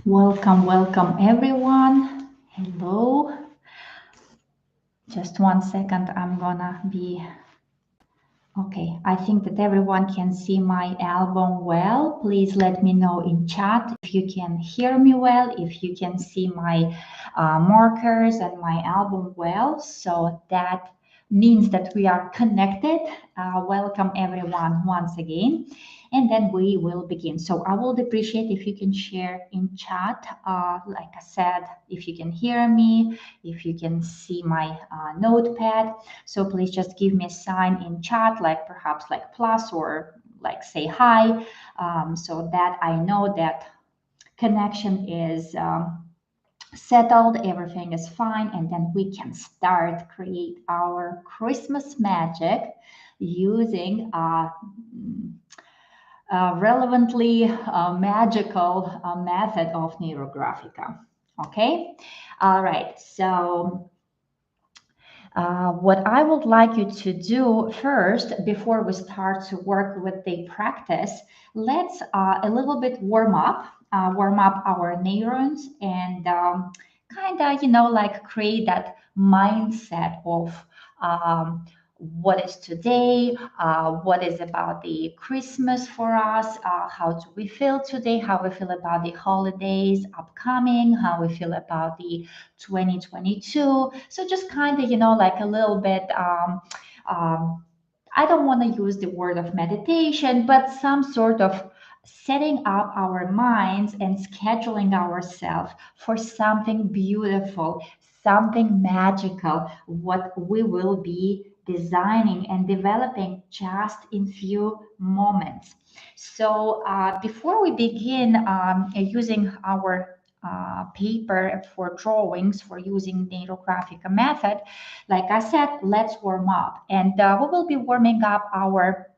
Welcome everyone. Hello. Just 1 second, I'm gonna be okay. I think that everyone can see my album well. Please let me know in chat if you can hear me well, if you can see my markers and my album well. So that means that we are connected. Welcome everyone once again. And then we will begin. So I would appreciate if you can share in chat. Like I said, if you can hear me, if you can see my notepad. So please just give me a sign in chat, like perhaps like plus or like say hi, so that I know that connection is settled, everything is fine, and then we can start create our Christmas magic using relevantly magical method of Neurographica. Okay, all right. So what I would like you to do first, before we start to work with the practice, let's a little bit warm up our neurons and kind of, like create that mindset of what is today, what is about the Christmas for us, how do we feel today, how we feel about the holidays upcoming, how we feel about the 2022. So just kind of, like a little bit, um, I don't want to use the word of meditation, but some sort of setting up our minds and scheduling ourselves for something beautiful, something magical, what we will be designing and developing just in few moments. So before we begin using our paper for drawings for using the Neurographica method, like I said, let's warm up. And we will be warming up our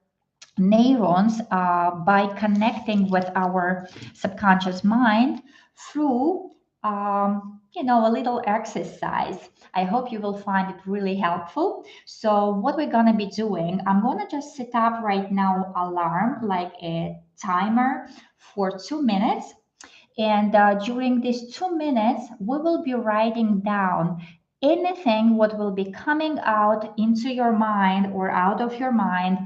neurons by connecting with our subconscious mind through a little exercise. I hope you will find it really helpful. So what we're going to be doing, I'm going to just set up right now alarm, like a timer for 2 minutes. And during these 2 minutes, we will be writing down anything what will be coming out into your mind or out of your mind,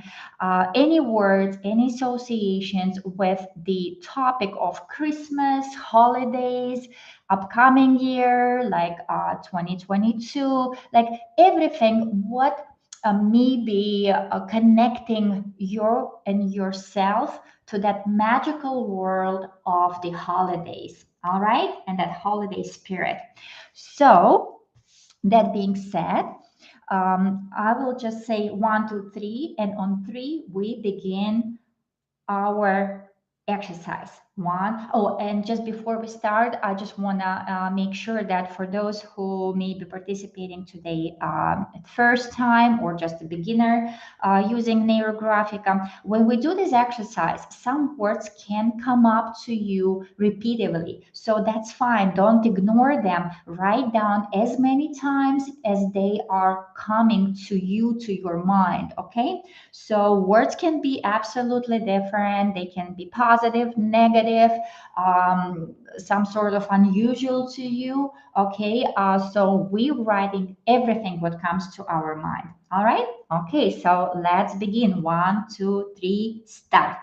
any words, any associations with the topic of Christmas, holidays, upcoming year, like 2022, like everything, what may be connecting your and yourself to that magical world of the holidays. All right, and that holiday spirit. So that being said, I will just say 1, 2, 3, and on three we begin our exercise. Oh, and just before we start, I just want to make sure that for those who may be participating today at first time or just a beginner using Neurographica, when we do this exercise, some words can come up to you repeatedly. So that's fine. Don't ignore them. Write down as many times as they are coming to you, to your mind. Okay. So words can be absolutely different. They can be positive, negative, some sort of unusual to you. Okay. So we're writing everything what comes to our mind. All right. Okay. So let's begin. 1, 2, 3, start.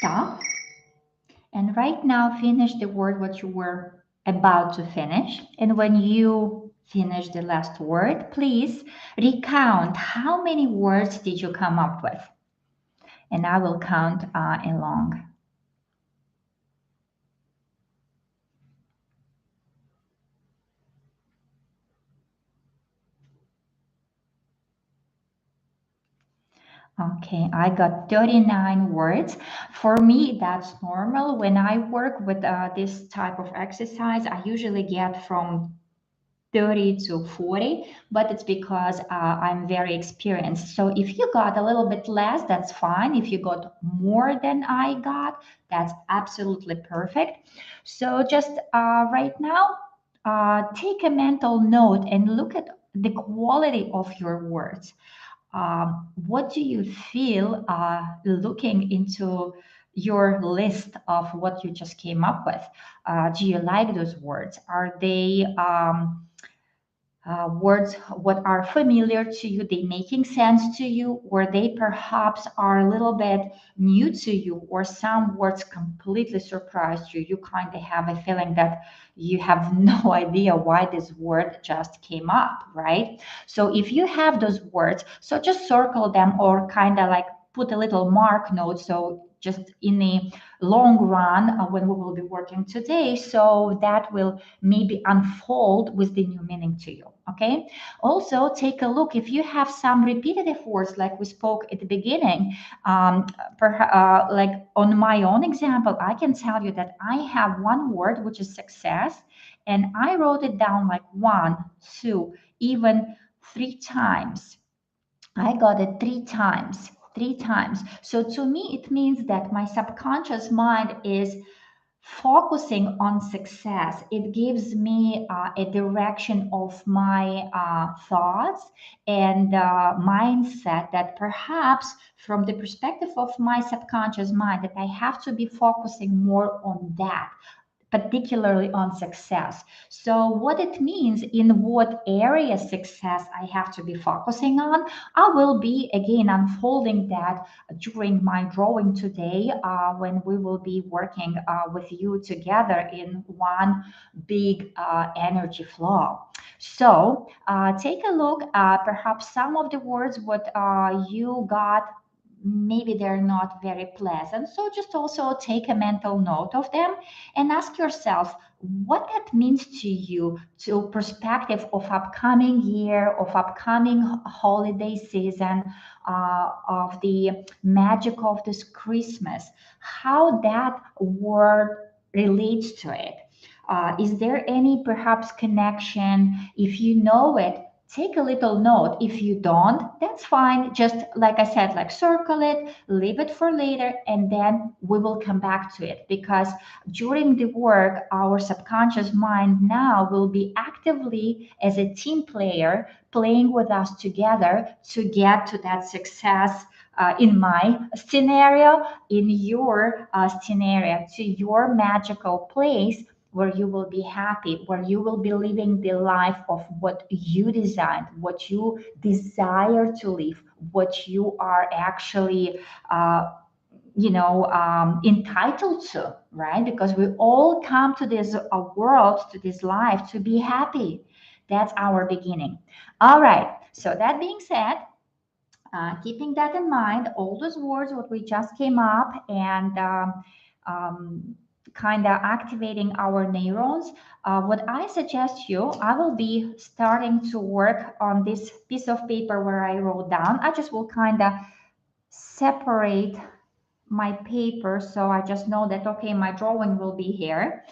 Stop. And right now, finish the word what you were about to finish. And when you finish the last word, please recount how many words did you come up with. And I will count along. Okay, I got 39 words. For me, that's normal. When I work with this type of exercise, I usually get from 30 to 40, but it's because I'm very experienced. So if you got a little bit less, that's fine. If you got more than I got, that's absolutely perfect. So just right now, take a mental note and look at the quality of your words. What do you feel looking into your list of what you just came up with? Do you like those words? Are they words what are familiar to you, they making sense to you, or they perhaps are a little bit new to you, or some words completely surprised you? You kind of have a feeling that you have no idea why this word just came up, right? So if you have those words, so just circle them or kind of like put a little mark note, so just in the long run when we will be working today, so that will maybe unfold with the new meaning to you. Okay. Also, take a look if you have some repetitive words, like we spoke at the beginning. Like on my own example, I can tell you that I have one word which is success, and I wrote it down like one, two, even three times. I got it three times. Three times. So to me, it means that my subconscious mind is focusing on success. It gives me a direction of my thoughts and mindset that perhaps from the perspective of my subconscious mind that I have to be focusing more on that, particularly on success. So, what it means in what area success I have to be focusing on, I will be again unfolding that during my drawing today when we will be working with you together in one big energy flow. So, take a look. Perhaps some of the words what you got, maybe they're not very pleasant. So just also take a mental note of them and ask yourself what that means to you, to perspective of upcoming year, of upcoming holiday season, of the magic of this Christmas, how that word relates to it. Is there any perhaps connection? If you know it, take a little note. If you don't, that's fine. Just like I said, like circle it, leave it for later, and then we will come back to it, because during the work, our subconscious mind now will be actively as a team player playing with us together to get to that success. In my scenario, in your scenario, to your magical place where you will be happy, where you will be living the life of what you designed, what you desire to live, what you are actually, entitled to, right? Because we all come to this world, to this life to be happy. That's our beginning. All right. So that being said, keeping that in mind, all those words what we just came up and kind of activating our neurons. What I suggest you, I will be starting to work on this piece of paper where I wrote down. I just will kind of separate my paper so I just know that, okay, my drawing will be here.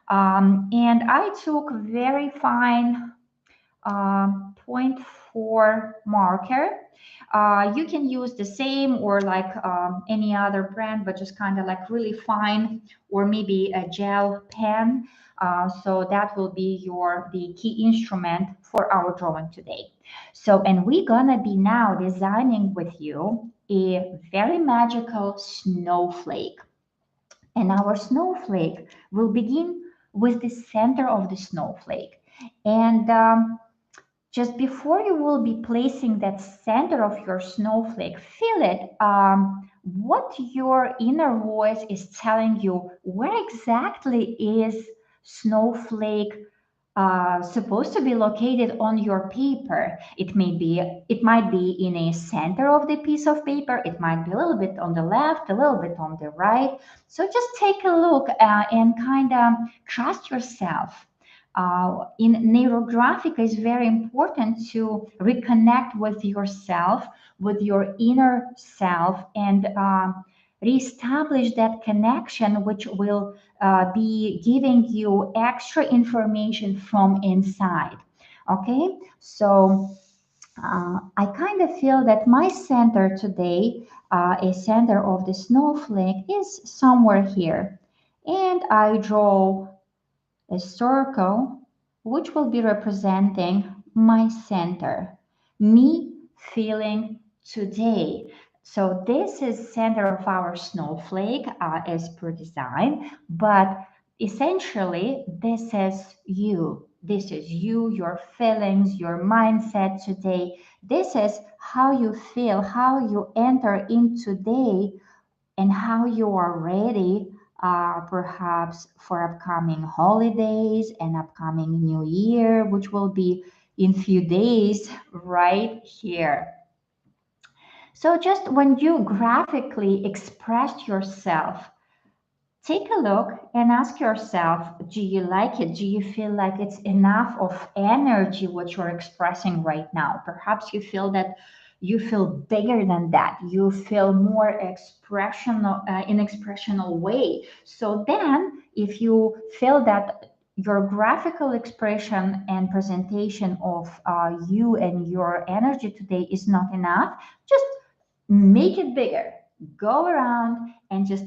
And I took very fine 0.4 marker. You can use the same or like any other brand, but just kind of like really fine, or maybe a gel pen. So that will be the key instrument for our drawing today. So, and we're gonna be now designing with you a very magical snowflake. And our snowflake will begin with the center of the snowflake. And just before you will be placing that center of your snowflake, feel it what your inner voice is telling you. Where exactly is snowflake supposed to be located on your paper? It might be in a center of the piece of paper. It might be a little bit on the left, a little bit on the right. So just take a look and kind of trust yourself. In Neurographica, it's very important to reconnect with yourself, with your inner self, and reestablish that connection, which will be giving you extra information from inside. Okay, so I kind of feel that my center today, a center of the snowflake, is somewhere here. And I draw a circle which will be representing my center, me feeling today. So this is center of our snowflake as per design, but essentially this is you. This is you, your feelings, your mindset today. This is how you feel, how you enter in today, and how you are ready perhaps for upcoming holidays and upcoming new year, which will be in few days right here. So just when you graphically express yourself, take a look and ask yourself, do you like it? Do you feel like it's enough of energy what you're expressing right now? Perhaps you feel that you feel bigger than that. You feel more expressional in expressional way. So then if you feel that your graphical expression and presentation of you and your energy today is not enough, just make it bigger. Go around and just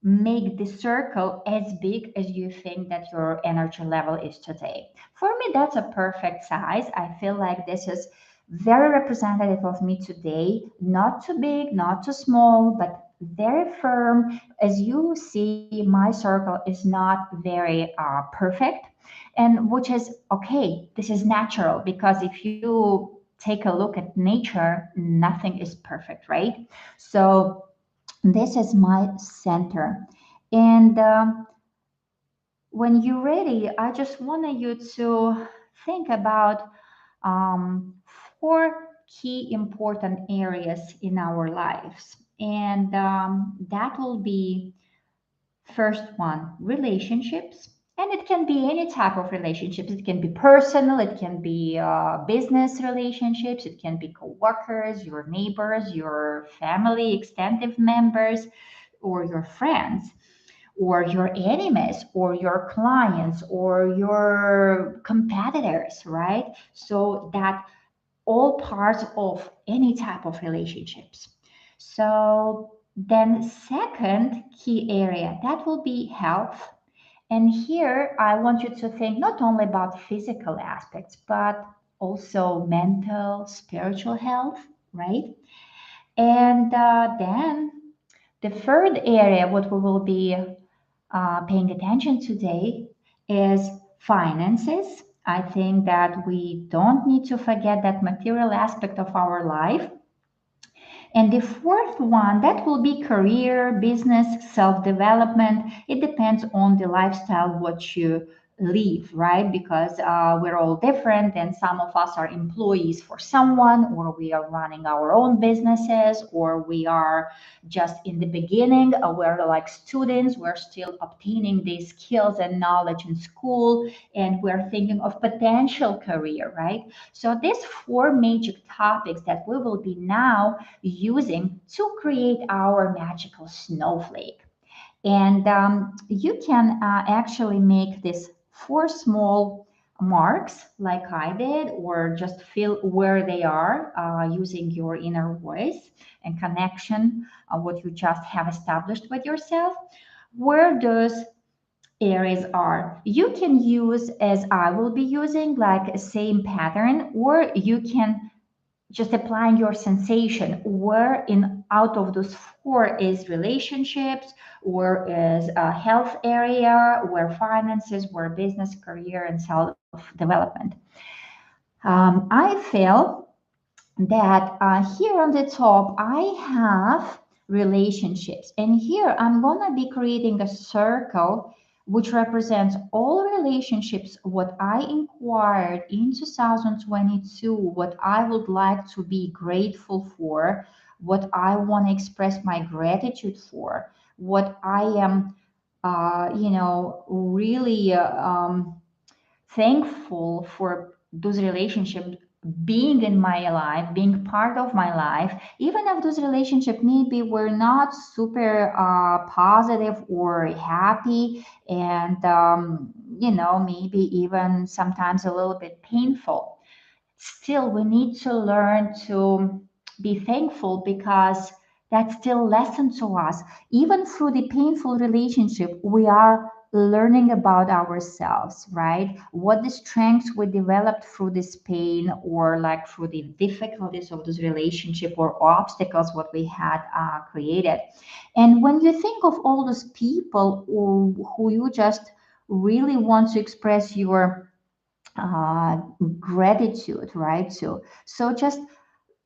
make the circle as big as you think that your energy level is today. For me, that's a perfect size. I feel like this is very representative of me today. Not too big, not too small, but very firm. As you see, my circle is not very perfect, and which is okay. This is natural because if you take a look at nature, nothing is perfect, right? So this is my center. And when you're ready, I just wanted you to think about um, four key important areas in our lives. And that will be first one, relationships. And it can be any type of relationships. It can be personal, it can be business relationships, it can be co-workers, your neighbors, your family, extended members, or your friends, or your enemies, or your clients, or your competitors, right? So that all parts of any type of relationships. So then second key area, that will be health. And here I want you to think not only about physical aspects, but also mental, spiritual health, right? And then the third area, what we will be paying attention today is finances. I think that we don't need to forget that material aspect of our life. And the fourth one, that will be career, business, self-development. It depends on the lifestyle what you live, right? Because we're all different, and some of us are employees for someone, or we are running our own businesses, or we are just in the beginning. We're like students, we're still obtaining these skills and knowledge in school, and we're thinking of potential career, right? So these four major topics that we will be now using to create our magical snowflake. And you can actually make this four small marks like I did, or just feel where they are using your inner voice and connection, what you just have established with yourself. Where those areas are, you can use as I will be using, like a same pattern, or you can just applying your sensation where in out of those four is relationships, where is a health area, where finances, where business, career, and self-development. I feel that here on the top I have relationships. And here I'm gonna be creating a circle which represents all relationships, what I inquired in 2022, what I would like to be grateful for, what I want to express my gratitude for, what I am, really thankful for those relationships being in my life, being part of my life, even if those relationships maybe were not super positive or happy, and maybe even sometimes a little bit painful. Still, we need to learn to be thankful because that's still lesson to us. Even through the painful relationship, we are learning about ourselves, right? What the strengths we developed through this pain, or like through the difficulties of this relationship, or obstacles what we had created. And when you think of all those people who you just really want to express your uh, gratitude, right? So just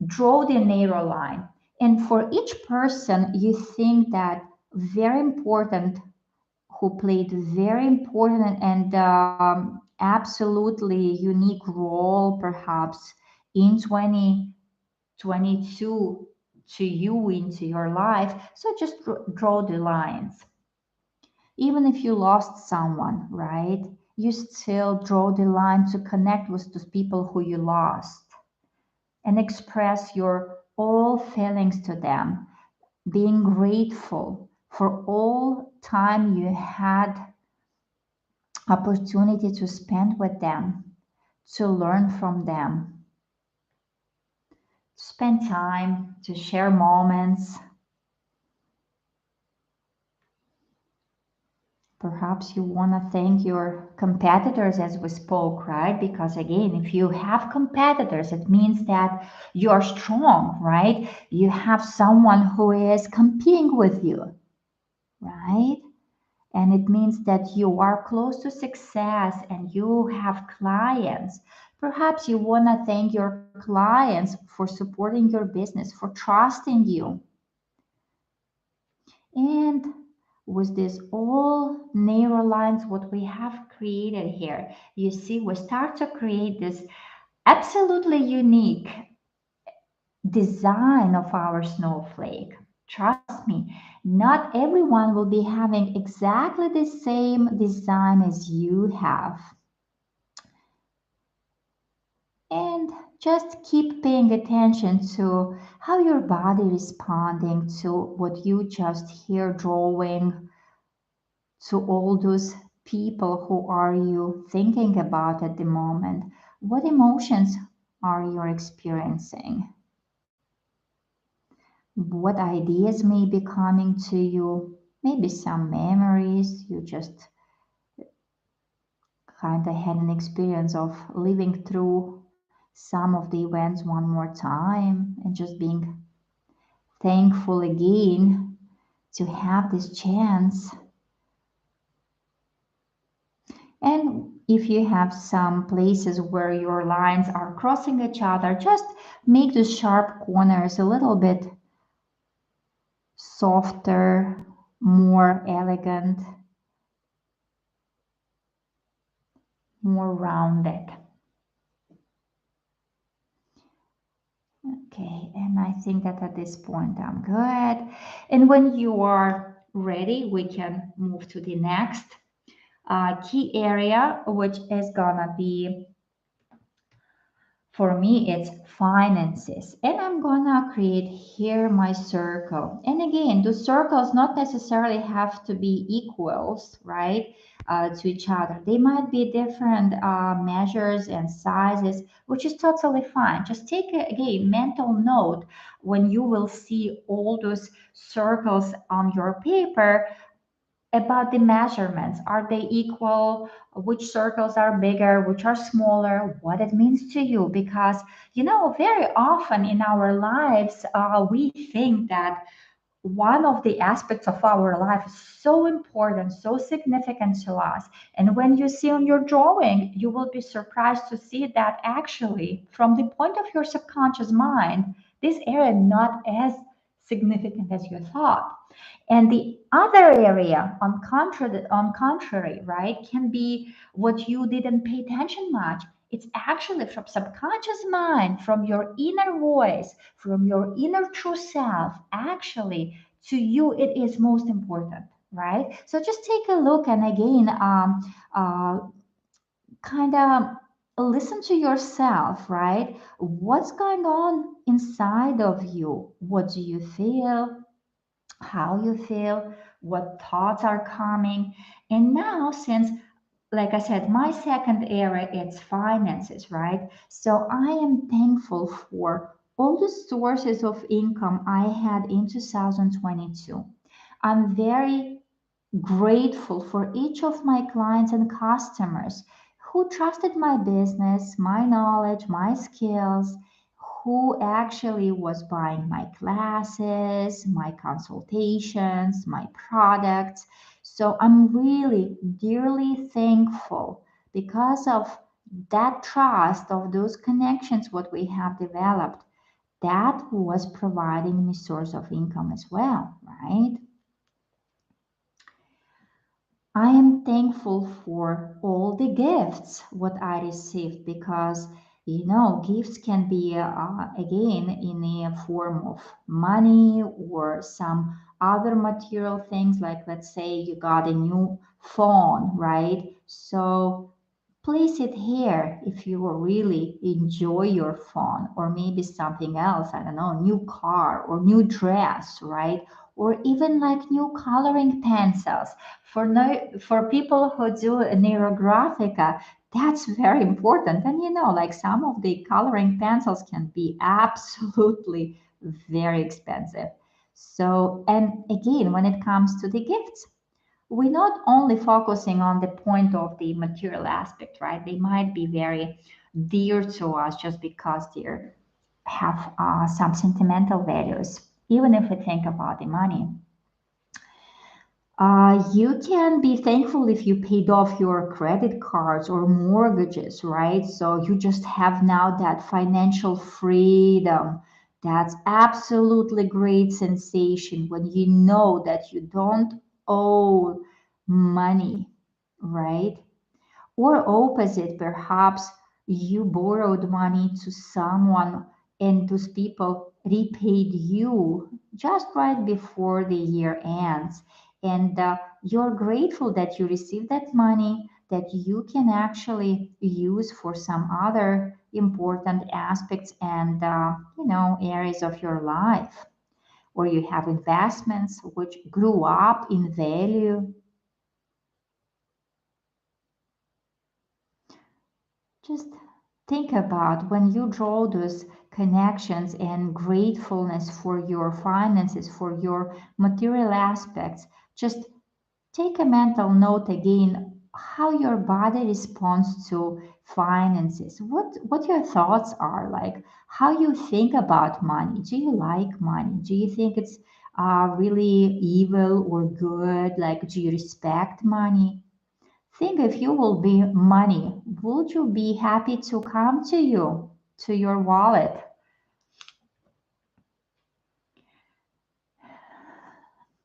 draw the narrow line. And for each person, you think that very important, who played very important and absolutely unique role, perhaps in 2022 to you into your life. So just draw the lines. Even if you lost someone, right? You still draw the line to connect with those people who you lost and express your all feelings to them, being grateful for all time you had opportunity to spend with them, to learn from them, spend time to share moments. Perhaps you want to thank your competitors, as we spoke, right? Because again, if you have competitors, it means that you are strong, right? You have someone who is competing with you, right? And it means that you are close to success and you have clients. Perhaps you want to thank your clients for supporting your business, for trusting you. And with this all narrow lines, what we have created here, you see, we start to create this absolutely unique design of our snowflake. Trust me, not everyone will be having exactly the same design as you have. And just keep paying attention to how your body responding to what you just hear drawing, to all those people who are you thinking about at the moment. What emotions are you experiencing? What ideas may be coming to you? Maybe some memories you just kind of had an experience of living through some of the events one more time and just being thankful again to have this chance. And if you have some places where your lines are crossing each other, just make the sharp corners a little bit softer, more elegant, more rounded. Okay, and I think that at this point I'm good. And when you are ready, we can move to the next key area, which is gonna be, for me, it's finances. And I'm gonna create here my circle. And again, the circles not necessarily have to be equals, right, to each other. They might be different measures and sizes, which is totally fine. Just take, again, mental note when you will see all those circles on your paper about the measurements. Are they equal? Which circles are bigger? Which are smaller? What it means to you? Because, very often in our lives, we think that one of the aspects of our life is so important, so significant to us. And when you see on your drawing, you will be surprised to see that actually, from the point of your subconscious mind, this area not as significant as you thought. And the other area, on contrary, right, can be what you didn't pay attention much. It's actually from subconscious mind, from your inner voice, from your inner true self. Actually, to you, it is most important, right? So just take a look and again, uh, kind of listen to yourself, right? What's going on inside of you? What do you feel? How you feel? What thoughts are coming? And now, since like I said, my second area is finances, right? So I am thankful for all the sources of income I had in 2022. I'm very grateful for each of my clients and customers who trusted my business, my knowledge, my skills, who actually was buying my classes, my consultations, my products. So I'm really dearly thankful because of that trust, of those connections, what we have developed. That was providing me source of income as well, right? I am thankful for all the gifts what I received because gifts can be again in a form of money or some other material things, like let's say you got a new phone, right? So place it here if you really enjoy your phone, or maybe something else, I don't know, new car or new dress, right? Or even like new coloring pencils. For no, for people who do Neurographica, that's very important. And like some of the coloring pencils can be absolutely very expensive. So, and again, when it comes to the gifts, we're not only focusing on the point of the material aspect, right? They might be very dear to us just because they have some sentimental values, even if we think about the money. You can be thankful if you paid off your credit cards or mortgages, right? So you just have now that financial freedom. That's absolutely great sensation when you know that you don't owe money, right? Or opposite, perhaps you borrowed money to someone and those people repaid you just right before the year ends. And you're grateful that you received that money that you can actually use for some other important aspects and areas of your life. Or you have investments which grew up in value. Just think about when you draw those connections and gratefulness for your finances, for your material aspects. Just take a mental note again how your body responds to finances. What your thoughts are like, how you think about money. Do you like money? Do you think it's really evil or good? Like, do you respect money? Think if you will be money, would you be happy to come to you, to your wallet?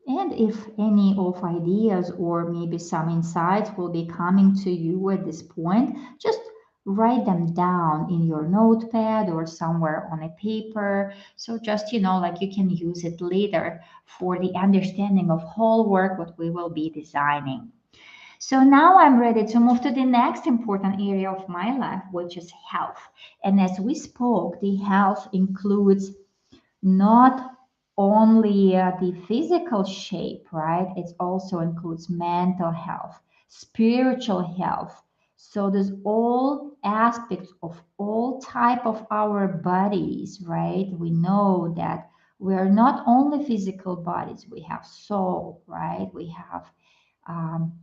And if any of ideas or maybe some insights will be coming to you at this point, just write them down in your notepad or somewhere on a paper. So just, like you can use it later for the understanding of whole work, what we will be designing. So now I'm ready to move to the next important area of my life, which is health. And as we spoke, the health includes not only the physical shape, right? It also includes mental health, spiritual health. So there's all aspects of all type of our bodies, right? We know that we are not only physical bodies, we have soul, right? We have um,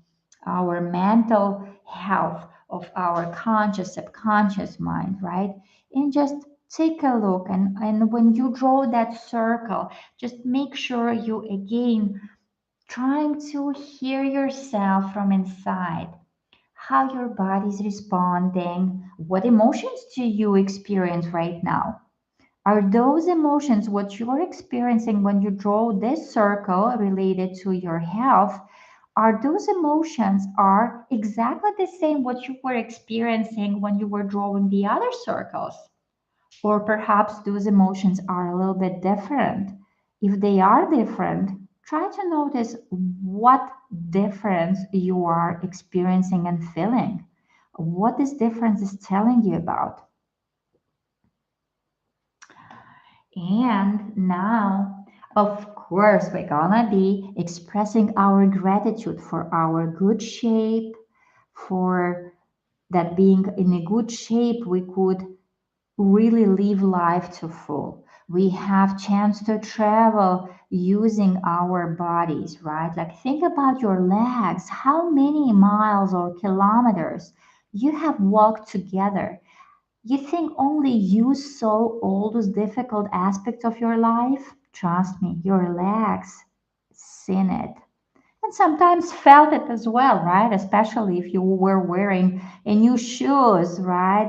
our mental health of our conscious, subconscious mind, right? And just take a look. And when you draw that circle, just make sure you again trying to hear yourself from inside, how your body's responding, what emotions do you experience right now? Are those emotions what you're experiencing when you draw this circle related to your health? Are those emotions are exactly the same what you were experiencing when you were drawing the other circles? Or perhaps those emotions are a little bit different. If they are different, try to notice what difference you are experiencing and feeling. What this difference is telling you about. And now, of course, we're gonna be expressing our gratitude for our good shape, for that being in a good shape, we could really live life to full. We have chance to travel using our bodies, right? Like think about your legs, how many miles or kilometers you have walked together. You think only you saw all those difficult aspects of your life? Trust me, your legs seen it. And sometimes felt it as well, right? Especially if you were wearing a new shoes, right?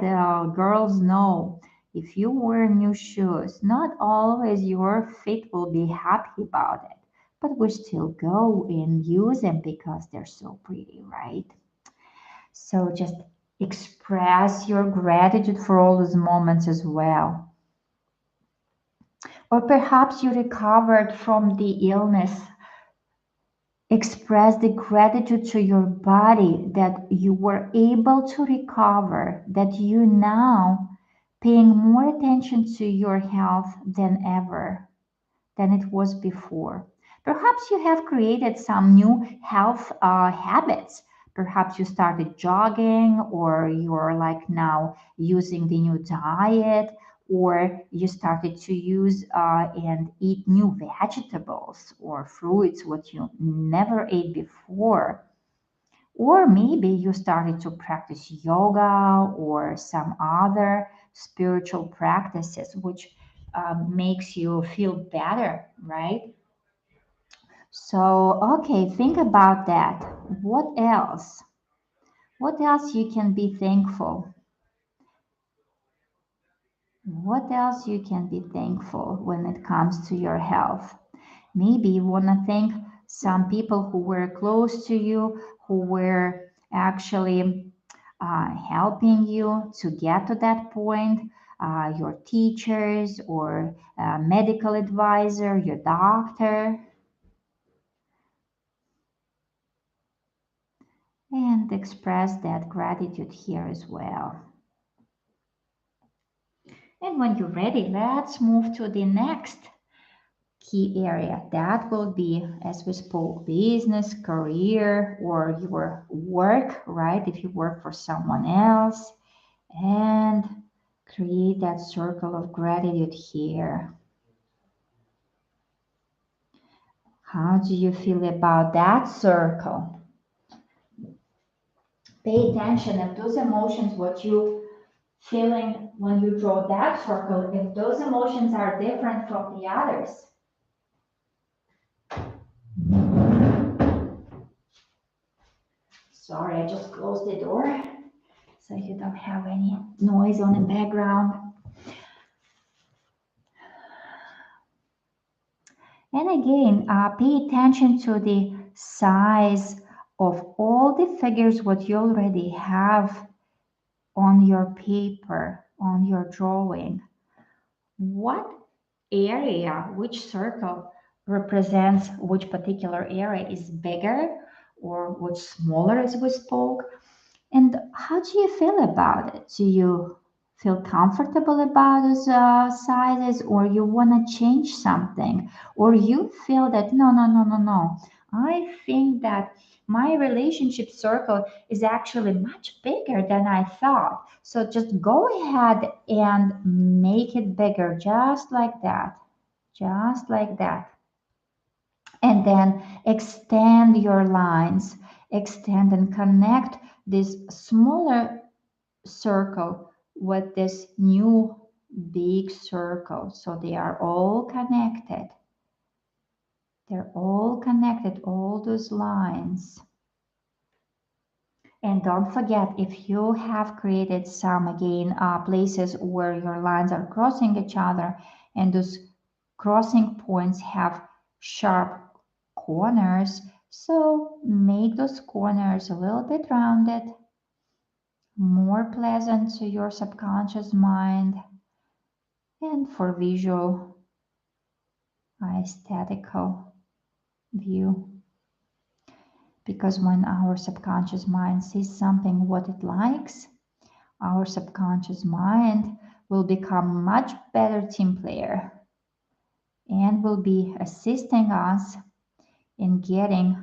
Girls know if you wear new shoes, not always your feet will be happy about it, but we still go and use them because they're so pretty, right? So just express your gratitude for all those moments as well. Or perhaps you recovered from the illness. Express the gratitude to your body that you were able to recover, that you now paying more attention to your health than ever, than it was before. Perhaps you have created some new health habits. Perhaps you started jogging, or you're like now using the new diet, or you started to use and eat new vegetables or fruits, what you never ate before. Or maybe you started to practice yoga or some other spiritual practices, which makes you feel better, right? So, okay, think about that. What else? What else you can be thankful? What else you can be thankful when it comes to your health? Maybe you want to thank some people who were close to you, who were actually helping you to get to that point. Your teachers or medical advisor, your doctor, and express that gratitude here as well. And when you're ready, let's move to the next key area. That will be, as we spoke, business, career, or your work, right? If you work for someone else, and create that circle of gratitude here. How do you feel about that circle? Pay attention if those emotions, what you feeling when you draw that circle, if those emotions are different from the others. Sorry, I just closed the door so you don't have any noise on the background. And again, pay attention to the size of all the figures what you already have on your paper, on your drawing. What area, which circle represents which particular area is bigger or which smaller as we spoke? And how do you feel about it? Do you feel comfortable about those sizes, or you want to change something, or you feel that no, no, no, no, no. I think that my relationship circle is actually much bigger than I thought. So just go ahead and make it bigger, just like that, just like that. And then extend your lines, extend and connect this smaller circle with this new big circle. So they are all connected. They're all connected, all those lines. And don't forget, if you have created some, again, places where your lines are crossing each other and those crossing points have sharp corners, so make those corners a little bit rounded, more pleasant to your subconscious mind, and for visual, aesthetical view. Because when our subconscious mind sees something what it likes, our subconscious mind will become much better team player and will be assisting us in getting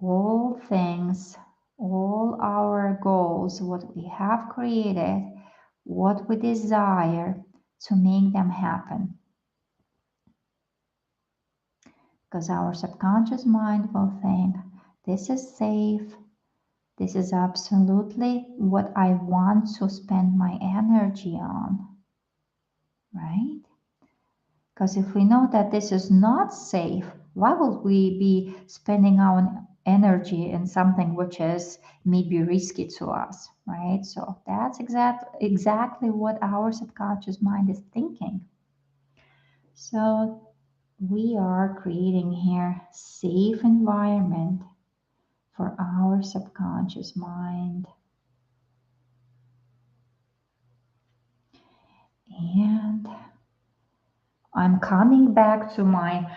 all things, all our goals, what we have created, what we desire to make them happen. Because our subconscious mind will think, this is safe, this is absolutely what I want to spend my energy on, right? Because if we know that this is not safe, why would we be spending our energy in something which is maybe risky to us, right? So that's exactly what our subconscious mind is thinking. So we are creating here safe environment for our subconscious mind. And I'm coming back to my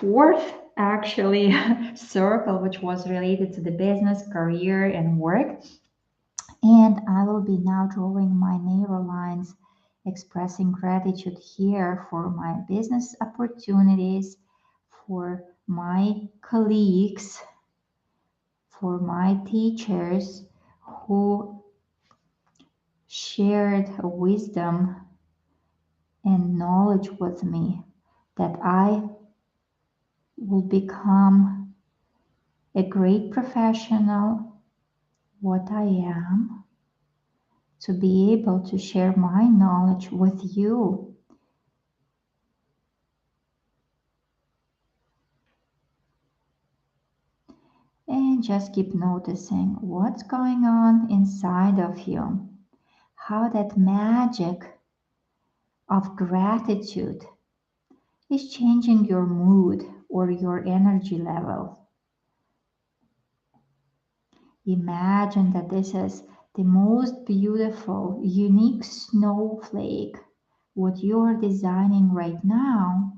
fourth actually circle, which was related to the business, career, and work. And I will be now drawing my narrow lines, expressing gratitude here for my business opportunities, for my colleagues, for my teachers who shared wisdom and knowledge with me that I will become a great professional, what I am, to be able to share my knowledge with you. And just keep noticing what's going on inside of you, how that magic of gratitude is changing your mood or your energy level. Imagine that this is the most beautiful, unique snowflake, what you are designing right now.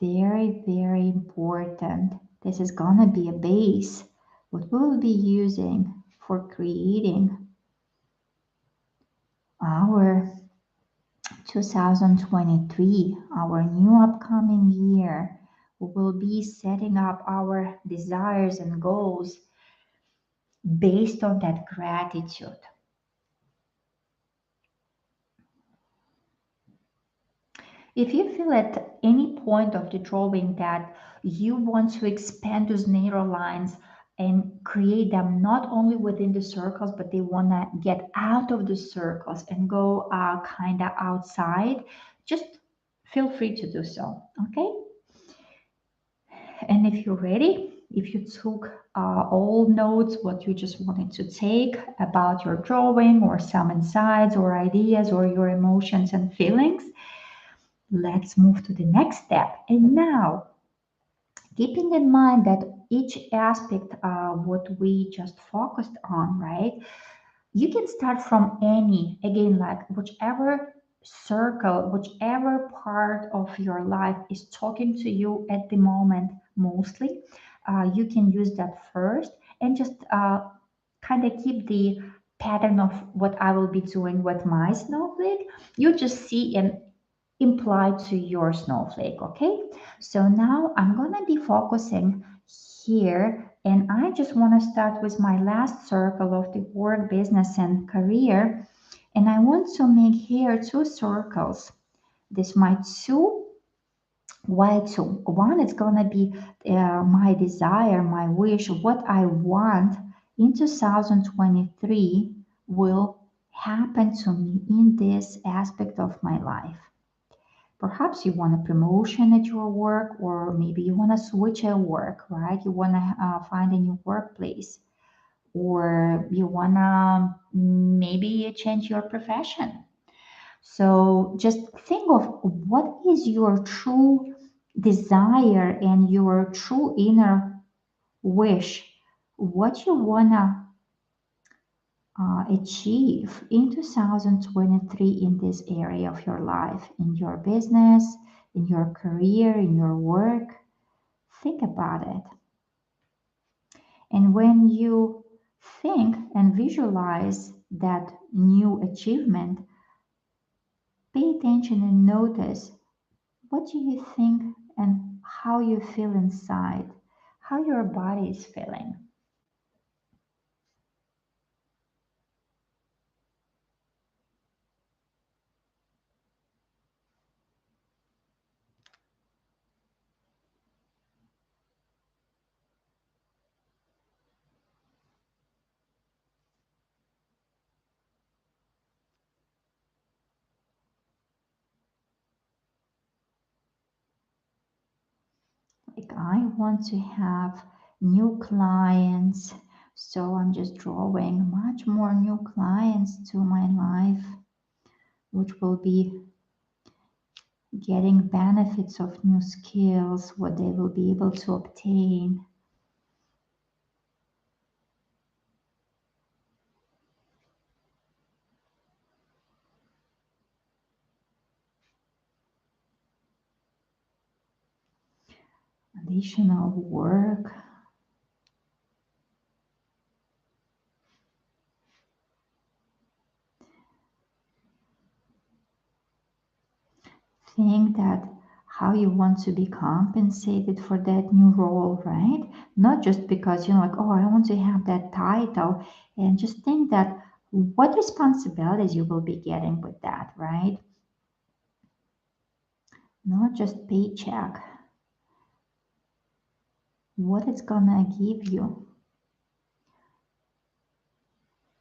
Very, very important. This is gonna be a base, what we will be using for creating our 2023, our new upcoming year. We will be setting up our desires and goals based on that gratitude. If you feel at any point of the drawing that you want to expand those narrow lines and create them not only within the circles, but they want to get out of the circles and go kind of outside, just feel free to do so. Okay. And if you're ready, if you took all notes, what you just wanted to take about your drawing or some insights or ideas or your emotions and feelings, let's move to the next step. And now, keeping in mind that each aspect, what we just focused on, right? You can start from any, again, like whichever circle, whichever part of your life is talking to you at the moment, mostly. You can use that first and just kind of keep the pattern of what I will be doing with my snowflake. You just see and imply to your snowflake, okay? So now I'm gonna be focusing here, and I just want to start with my last circle of the work, business, and career. And I want to make here two circles. This my two. Why two? One is gonna be my desire, my wish, what I want in 2023 will happen to me in this aspect of my life. Perhaps you want a promotion at your work, or maybe you want to switch at work, right? You want to find a new workplace, or you want to maybe change your profession. So just think of what is your true desire and your true inner wish, what you want to achieve in 2023 in this area of your life, in your business, in your career, in your work. Think about it. And when you think and visualize that new achievement, pay attention and notice what do you think and how you feel inside, how your body is feeling. Like, I want to have new clients, so I'm just drawing much more new clients to my life, which will be getting benefits of new skills, what they will be able to obtain. Additional work. Think that how you want to be compensated for that new role, right? Not just because you're like, oh, I want to have that title, and just think that what responsibilities you will be getting with that, right? Not just paycheck, what it's gonna give you,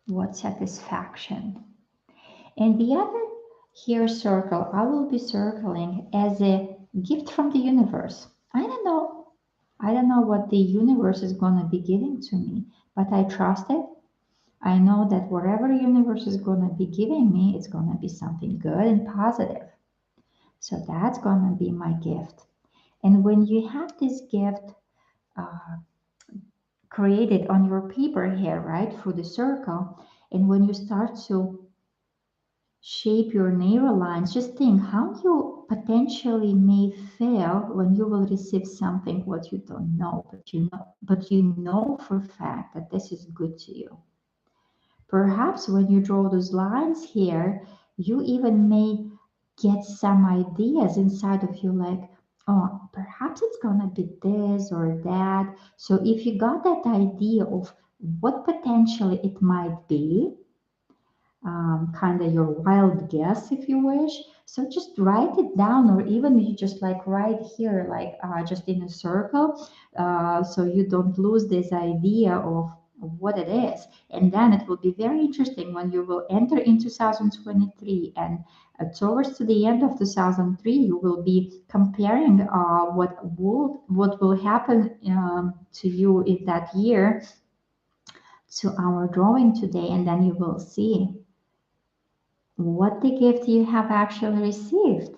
what satisfaction. And the other here circle, I will be circling as a gift from the universe. I don't know. I don't know what the universe is gonna be giving to me, but I trust it. I know that whatever the universe is gonna be giving me, it's gonna be something good and positive. So that's gonna be my gift. And when you have this gift uh, created on your paper here, right, through the circle, and when you start to shape your neural lines, just think how you potentially may feel when you will receive something what you don't know, but you know for a fact that this is good to you. Perhaps when you draw those lines here, you even may get some ideas inside of you like, oh, perhaps it's gonna be this or that. So if you got that idea of what potentially it might be, kind of your wild guess, if you wish. So just write it down, or even you just like write here, like just in a circle, so you don't lose this idea of what it is. And then it will be very interesting when you will enter in 2023 and towards to the end of 2003, you will be comparing what will happen to you in that year to our drawing today, and then you will see what the gift you have actually received.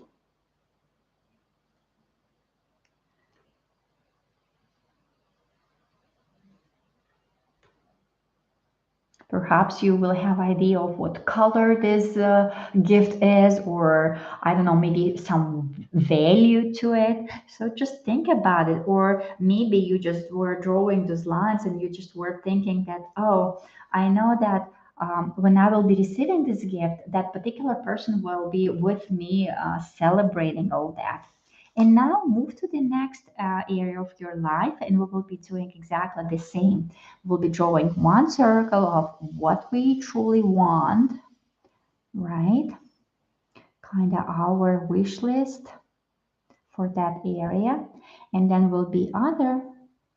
Perhaps you will have idea of what color this gift is, or I don't know, maybe some value to it. So just think about it. Or maybe you just were drawing those lines and you just were thinking that, oh, I know that when I will be receiving this gift, that particular person will be with me celebrating all that. And now move to the next area of your life, and we will be doing exactly the same. We'll be drawing one circle of what we truly want, right? Kind of our wish list for that area. And then will be other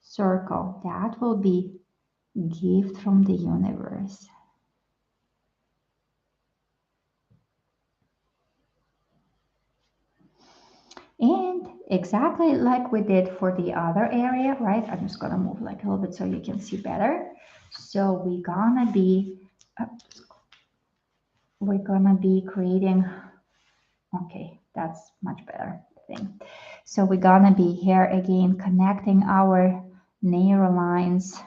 circle that will be gift from the universe. exactly like we did for the other area, right? I'm just gonna move like a little bit so you can see better. So uh, we're gonna be creating, okay, that's much better, I think. So we're gonna be here again, connecting our neural lines,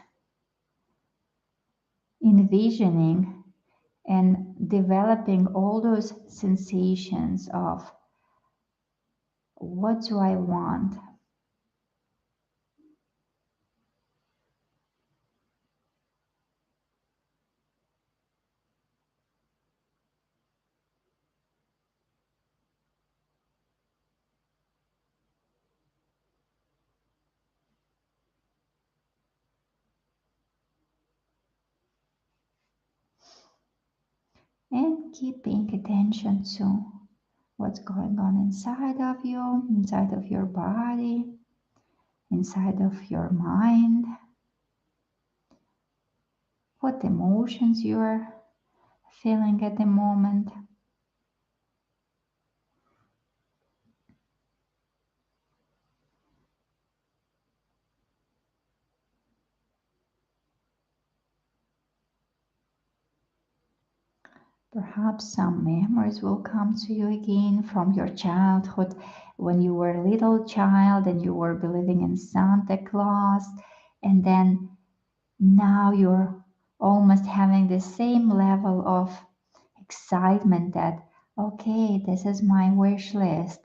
envisioning and developing all those sensations of what do I want? And keep paying attention to what's going on inside of you, inside of your body, inside of your mind, what emotions you're feeling at the moment. Perhaps some memories will come to you again from your childhood when you were a little child and you were believing in Santa Claus, and then now you're almost having the same level of excitement that, okay, this is my wish list.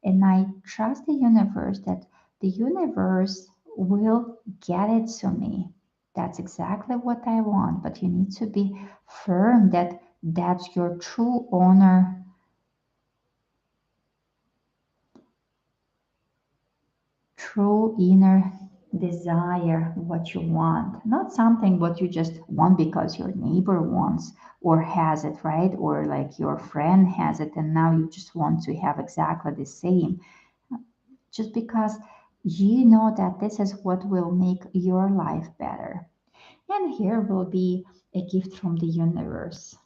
And I trust the universe that the universe will get it to me. That's exactly what I want. But you need to be firm that that's your true honor, true inner desire, what you want, not something what you just want because your neighbor wants or has it, right? Or like your friend has it, and now you just want to have exactly the same, just because you know that this is what will make your life better. And here will be a gift from the universe.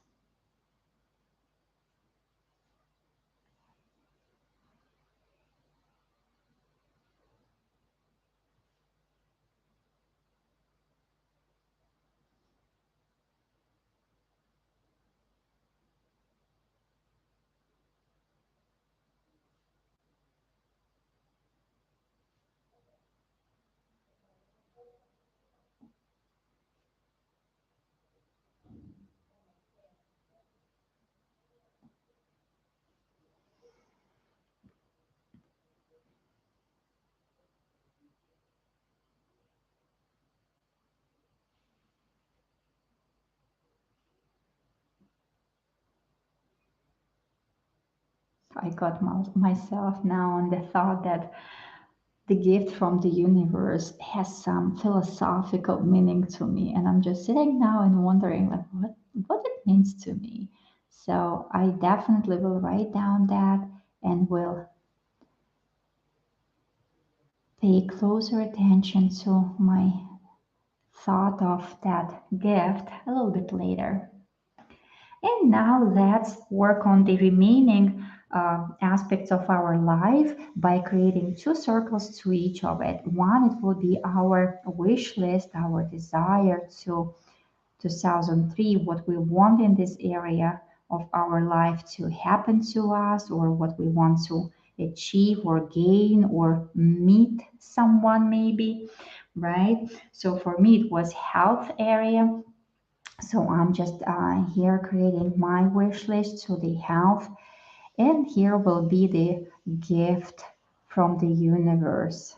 I got myself now on the thought that the gift from the universe has some philosophical meaning to me, and I'm just sitting now and wondering like what it means to me. So I definitely will write down that and will pay closer attention to my thought of that gift a little bit later. And now let's work on the remaining aspects of our life by creating two circles to each of it. One, it will be our wish list, our desire to 2003, what we want in this area of our life to happen to us, or what we want to achieve or gain or meet someone maybe, right? So for me, it was health area, so I'm just here creating my wish list to the health, and here will be the gift from the universe.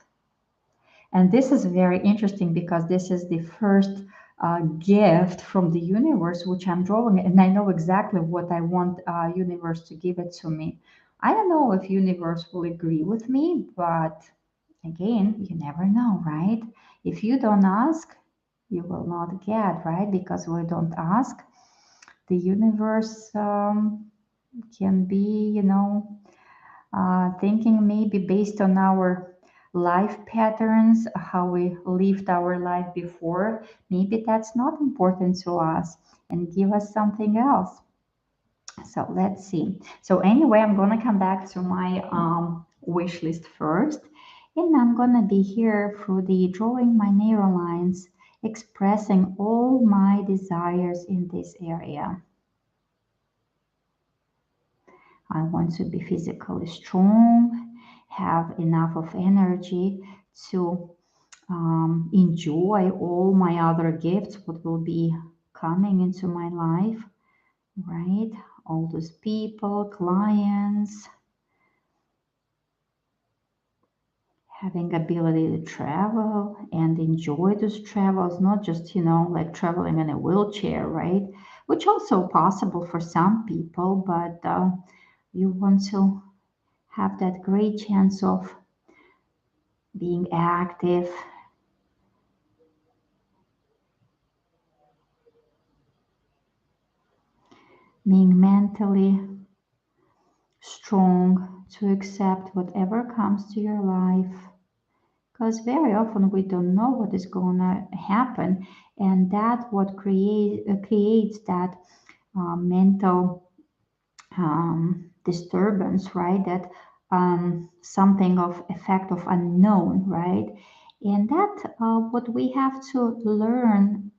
And this is very interesting because this is the first gift from the universe which I'm drawing, and I know exactly what I want universe to give it to me. I don't know if universe will agree with me, but again, you never know, right? If you don't ask, you will not get, right? Because we don't ask, the universe can be, thinking maybe based on our life patterns, how we lived our life before. Maybe that's not important to us and give us something else. So let's see. So anyway, I'm gonna come back to my wish list first. And I'm gonna be here through the drawing my narrow lines, expressing all my desires in this area. I want to be physically strong, have enough of energy to enjoy all my other gifts, what will be coming into my life, right? All those people, clients, having ability to travel and enjoy those travels, not just, like traveling in a wheelchair, right? Which also possible for some people, but you want to have that great chance of being active, being mentally strong to accept whatever comes to your life. Because very often we don't know what is going to happen, and that what creates that mental disturbance, right? That something of effect of unknown, right? And that what we have to learn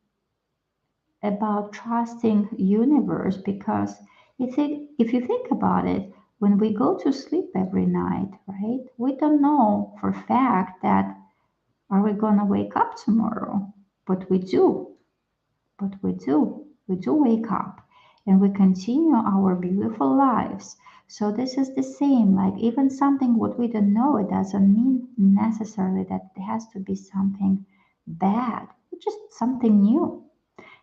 about trusting universe, because if you think about it, when we go to sleep every night, right, we don't know for fact that are we going to wake up tomorrow, but we do wake up, and we continue our beautiful lives. So this is the same, like even something what we don't know, it doesn't mean necessarily that it has to be something bad, it's just something new.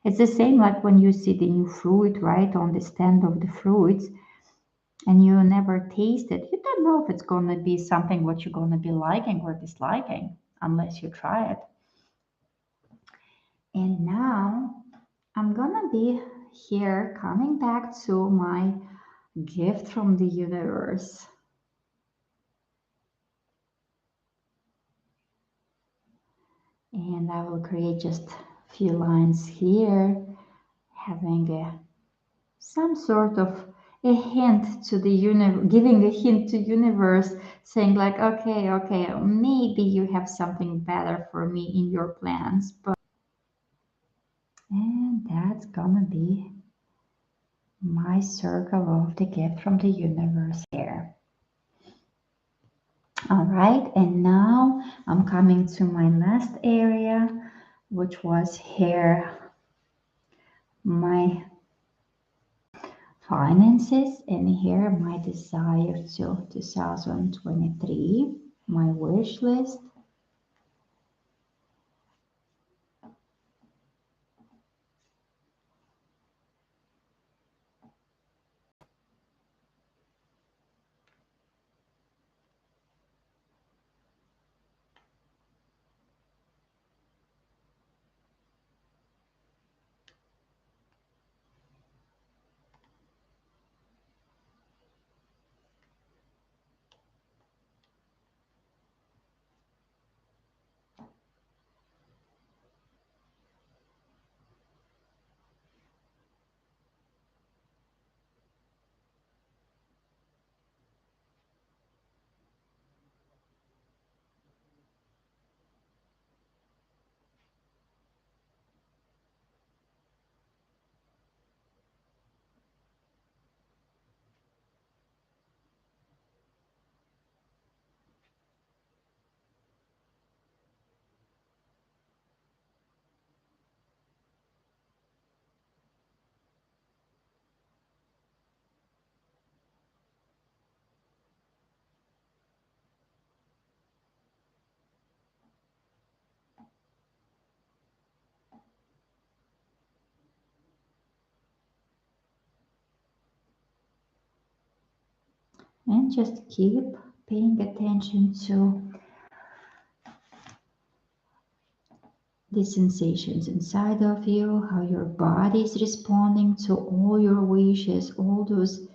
It's the same like when you see the new fruit, right, on the stand of the fruits, and you never taste it. You don't know if it's going to be something what you're going to be liking or disliking unless you try it. And now I'm going to be here coming back to my gift from the universe. And I will create just a few lines here, having some sort of a hint to the universe, giving a hint to universe, saying like, okay, maybe you have something better for me in your plans, but and that's gonna be my circle of the gift from the universe here. All right, and now I'm coming to my last area, which was here, my finances, and here my desire to 2023, my wish list. And just keep paying attention to the sensations inside of you, how your body is responding to all your wishes, all those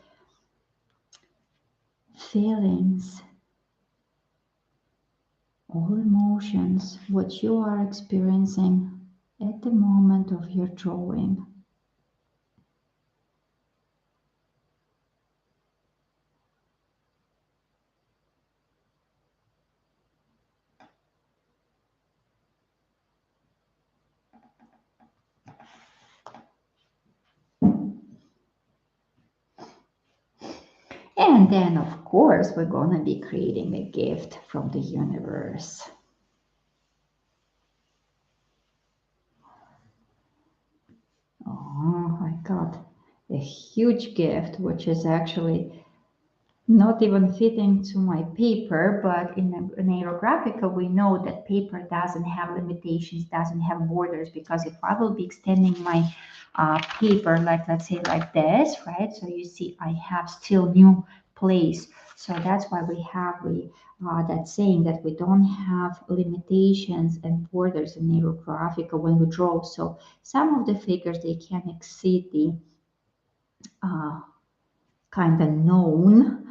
feelings, all emotions, what you are experiencing at the moment of your drawing. And then, of course, we're going to be creating a gift from the universe. Oh, I got a huge gift, which is actually not even fitting to my paper, but in Neurographica, we know that paper doesn't have limitations, doesn't have borders, because if I will be extending my paper, like let's say like this, right? So you see, I have still new place. So that's why we have that saying that we don't have limitations and borders in Neurographica when we draw. So some of the figures, they can exceed the uh, kind of known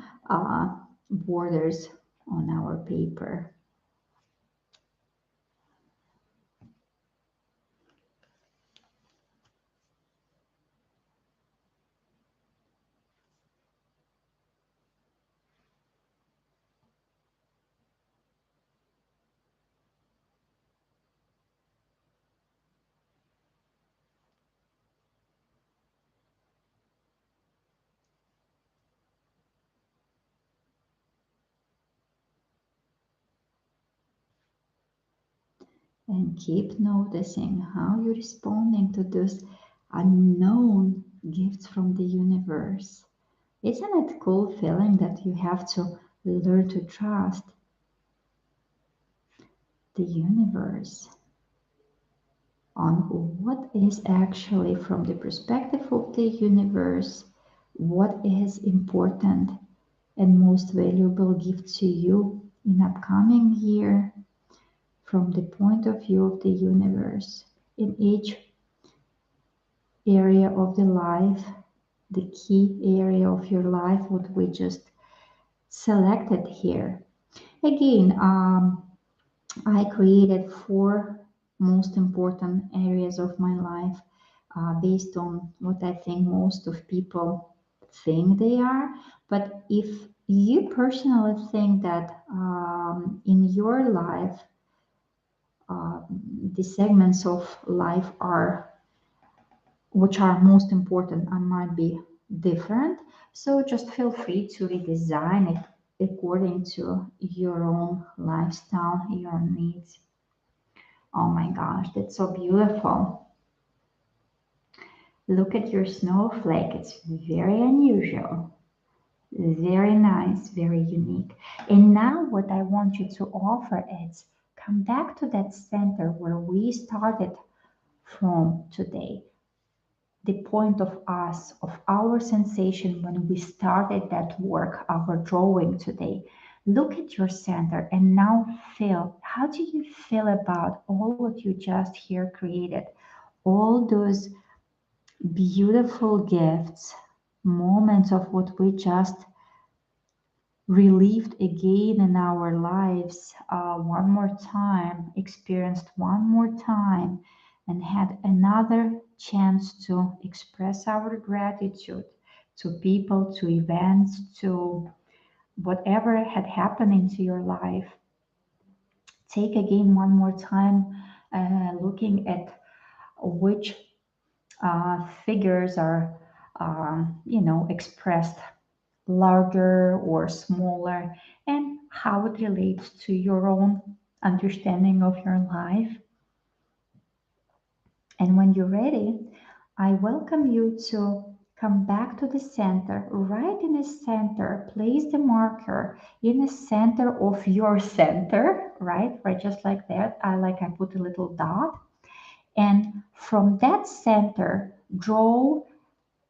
borders on our paper. And keep noticing how you're responding to those unknown gifts from the universe. Isn't it cool feeling that you have to learn to trust the universe on what is actually from the perspective of the universe, what is important and most valuable gift to you in upcoming year from the point of view of the universe in each area of the life, the key area of your life, what we just selected here. Again, I created 4 most important areas of my life based on what I think most of people think they are. But if you personally think that in your life, the segments of life are which are most important and might be different. So just feel free to redesign it according to your own lifestyle, your needs. Oh my gosh, that's so beautiful. Look at your snowflake. It's very unusual, very nice, very unique. And now what I want you to offer is come back to that center where we started from today. The point of us, of our sensation when we started that work, our drawing today. Look at your center and now feel, how do you feel about all what you just here created? All those beautiful gifts, moments of what we just relived again in our lives one more time, experienced one more time, and had another chance to express our gratitude to people, to events, to whatever had happened into your life. Take again one more time, looking at which figures are, expressed larger or smaller, and how it relates to your own understanding of your life. And when you're ready, I welcome you to come back to the center. Right in the center, place the marker in the center of your center, right just like that. I put a little dot, and from that center draw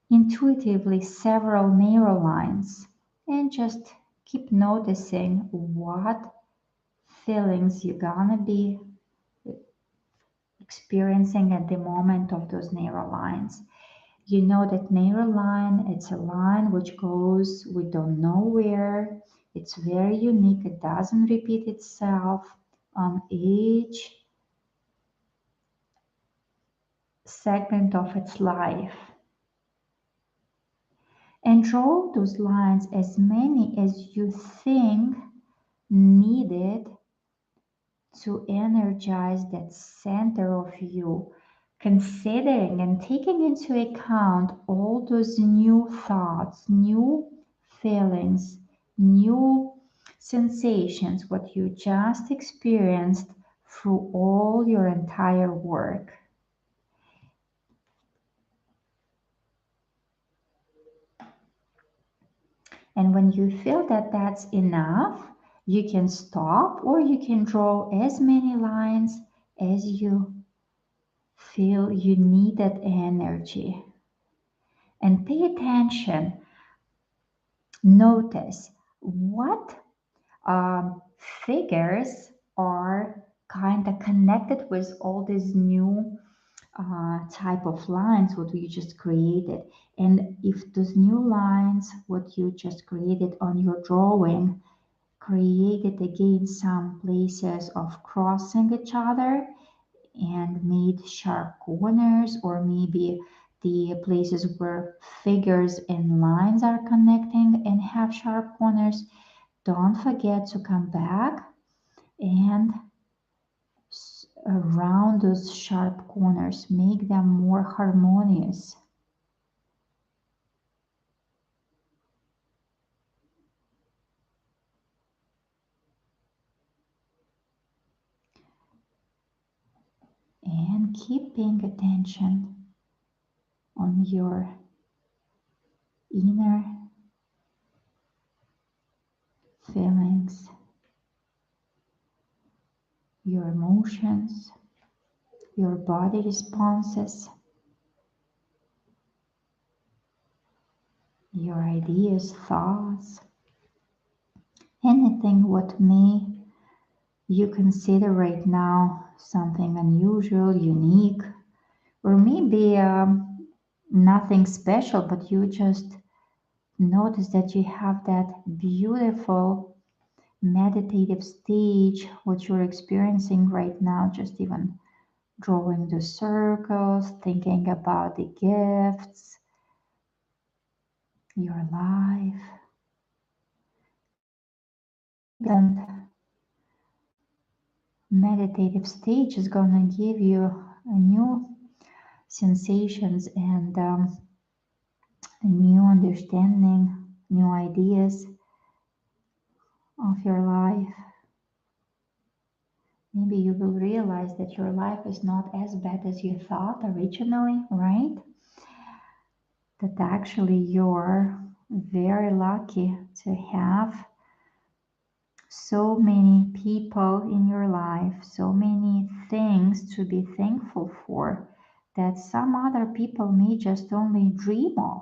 intuitively several narrow lines, and just keep noticing what feelings you're gonna be experiencing at the moment of those narrow lines. You know that narrow line, it's a line which goes, we don't know where. It's very unique. It doesn't repeat itself on each segment of its life. And draw those lines as many as you think needed to energize that center of you, considering and taking into account all those new thoughts, new feelings, new sensations, what you just experienced through all your entire work. And when you feel that that's enough, you can stop or you can draw as many lines as you feel you need that energy. And pay attention, notice what figures are kind of connected with all these new type of lines what you just created. And if those new lines what you just created on your drawing created again some places of crossing each other and made sharp corners, or maybe the places where figures and lines are connecting and have sharp corners, don't forget to come back and around those sharp corners, make them more harmonious. And keep paying attention on your inner feelings, your emotions, your body responses, your ideas, thoughts, anything what may you consider right now something unusual, unique, or maybe nothing special, but you just notice that you have that beautiful meditative stage, what you're experiencing right now, just even drawing the circles, thinking about the gifts, your life. And meditative stage is going to give you a new sensations and a new understanding, new ideas of your life. Maybe you will realize that your life is not as bad as you thought originally, right? That actually you're very lucky to have so many people in your life, so many things to be thankful for that some other people may just only dream of.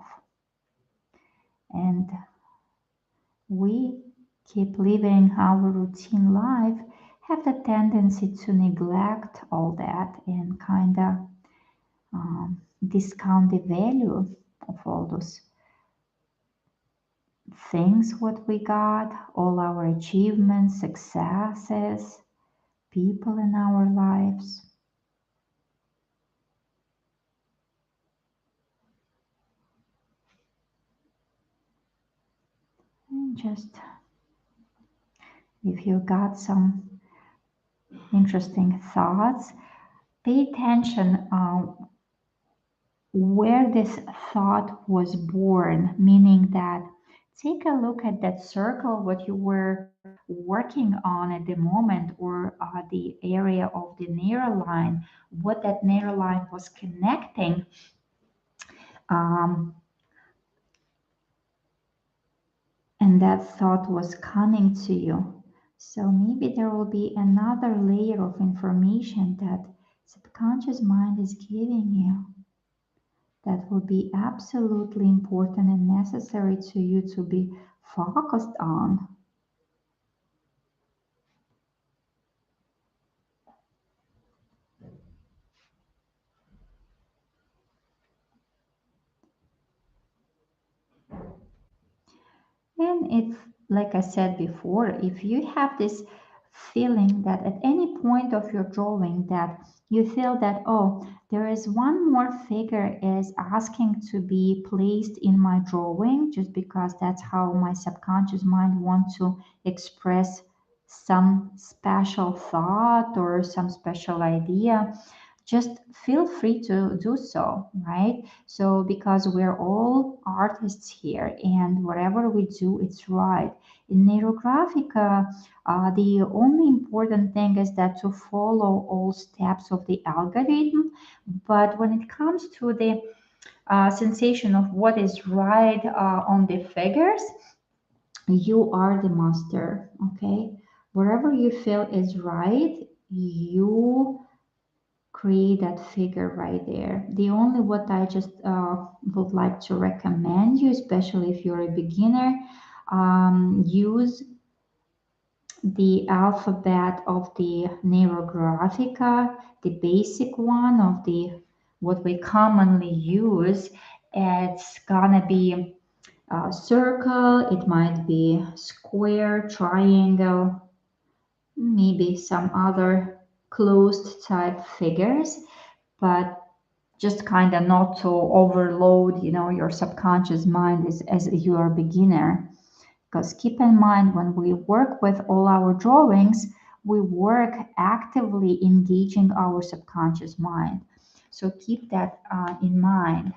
And we keep living our routine life, have the tendency to neglect all that and kind of discount the value of all those things what we got, all our achievements, successes, people in our lives. And just if you got some interesting thoughts, pay attention where this thought was born, meaning that take a look at that circle, what you were working on at the moment, or the area of the narrow line, what that narrow line was connecting. Um, and that thought was coming to you. So maybe there will be another layer of information that subconscious mind is giving you that will be absolutely important and necessary to you to be focused on. And if, like I said before, if you have this feeling that at any point of your drawing that you feel that, oh, there is one more figure is asking to be placed in my drawing just because that's how my subconscious mind wants to express some special thought or some special idea, just feel free to do so, right? So, because we're all artists here, and whatever we do, it's right. In Neurographica, the only important thing is that to follow all steps of the algorithm. But when it comes to the sensation of what is right on the figures, you are the master, okay? Wherever you feel is right, you create that figure right there. The only what I just would like to recommend you, especially if you're a beginner, use the alphabet of the Neurographica, the basic one of the what we commonly use. It's gonna be a circle, it might be square, triangle, maybe some other closed type figures, but just kind of not to overload, your subconscious mind as you're a beginner. Because keep in mind, when we work with all our drawings, we work actively engaging our subconscious mind. So keep that in mind.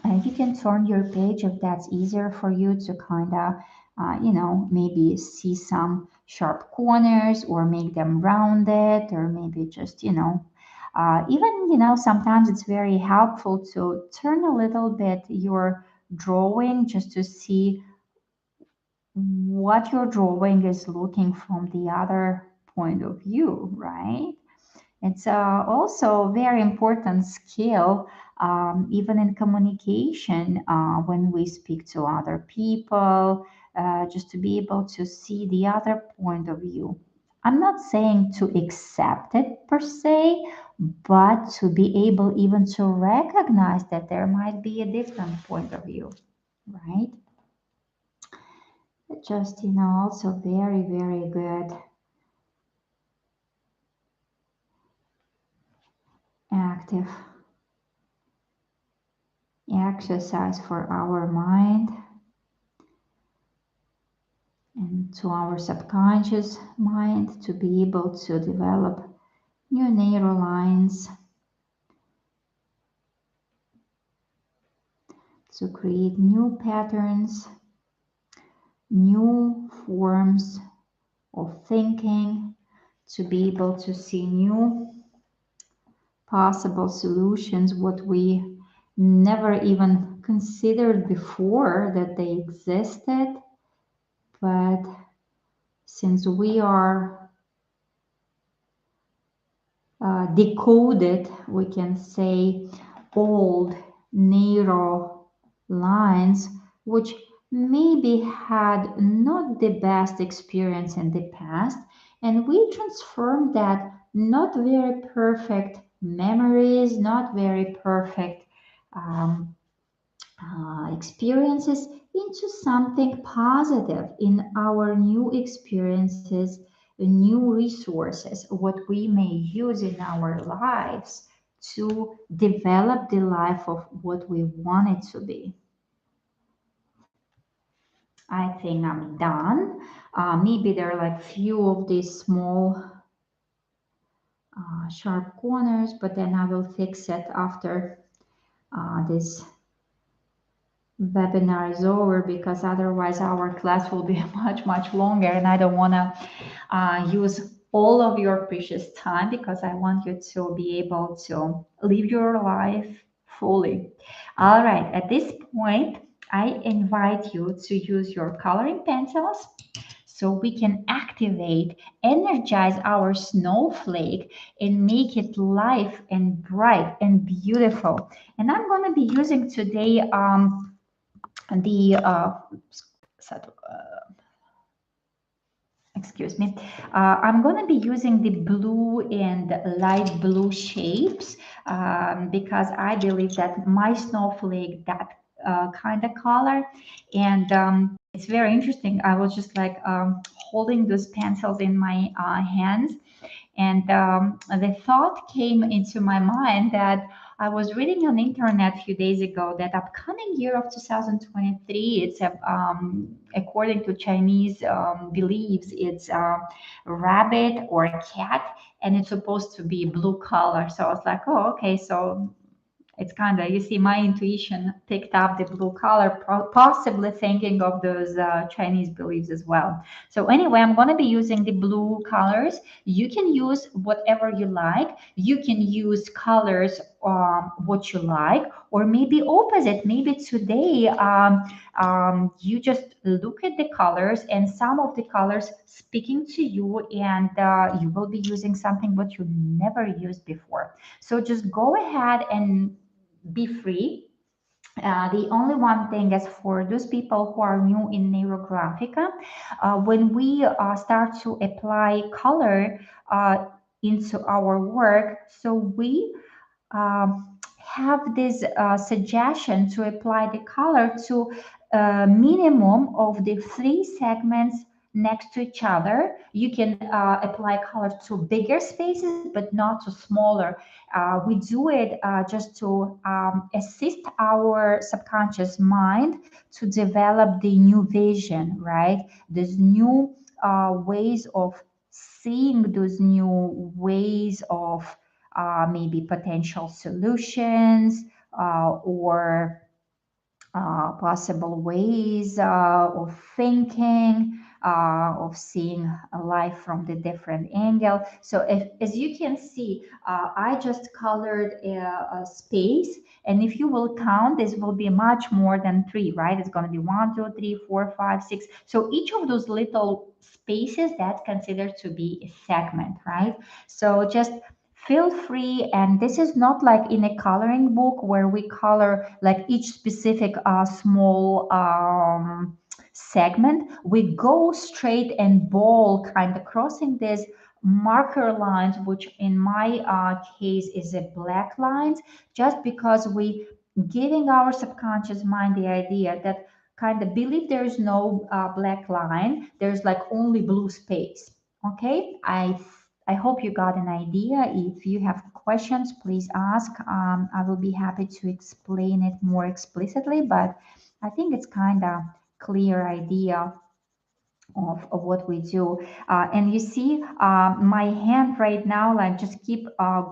And you can turn your page if that's easier for you to kind of, maybe see some sharp corners or make them rounded, or maybe just, even, sometimes it's very helpful to turn a little bit your drawing just to see what your drawing is looking from the other point of view, right? It's also a very important skill, even in communication, when we speak to other people, just to be able to see the other point of view. I'm not saying to accept it per se, but to be able even to recognize that there might be a different point of view, right? Just, also very, very good active exercise for our mind and to our subconscious mind to be able to develop new neural lines, to create new patterns, new forms of thinking, to be able to see new possible solutions, what we never even considered before that they existed. But since we are decoded, we can say, old neural lines, which maybe had not the best experience in the past, and we transformed that not very perfect memories, not very perfect um, experiences into something positive in our new experiences, new resources, what we may use in our lives to develop the life of what we want it to be. I think I'm done. Maybe there are like few of these small sharp corners, but then I will fix it after this webinar is over, because otherwise our class will be much, much longer, and I don't want to use all of your precious time, because I want you to be able to live your life fully. All right, at this point, I invite you to use your coloring pencils so we can activate, energize our snowflake and make it live and bright and beautiful. And I'm going to be using today the excuse me, I'm going to be using the blue and light blue shapes, because I believe that my snowflake, that kind of color, and it's very interesting. I was just like holding those pencils in my hands, and the thought came into my mind that I was reading on internet a few days ago that upcoming year of 2023, it's according to Chinese beliefs, it's rabbit or cat, and it's supposed to be blue color. So I was like, oh, okay, so it's kind of, you see, my intuition picked up the blue color, possibly thinking of those Chinese beliefs as well. So anyway, I'm going to be using the blue colors. You can use whatever you like. You can use colors what you like, or maybe opposite. Maybe today you just look at the colors and some of the colors speaking to you, and you will be using something what you never used before. So just go ahead and be free. The only one thing is for those people who are new in Neurographica, when we start to apply color into our work, so we have this suggestion to apply the color to a minimum of the three segments next to each other. You can apply color to bigger spaces, but not to smaller. We do it just to assist our subconscious mind to develop the new vision, right? These new ways of seeing, those new ways of maybe potential solutions or possible ways of thinking, of seeing a life from the different angle. So as you can see, I just colored a space. And if you will count, this will be much more than three, right? It's going to be 1, 2, 3, 4, 5, 6. So each of those little spaces, that's considered to be a segment, right? So just feel free. And this is not like in a coloring book where we color like each specific small segment. We go straight and bold, kind of crossing this marker lines, which in my case is a black lines, just because we giving our subconscious mind the idea that kind of believe there's no black line, there's like only blue space. Okay, I hope you got an idea. If you have questions, please ask. I will be happy to explain it more explicitly, but I think it's kind of clear idea of what we do. And you see my hand right now, like just keep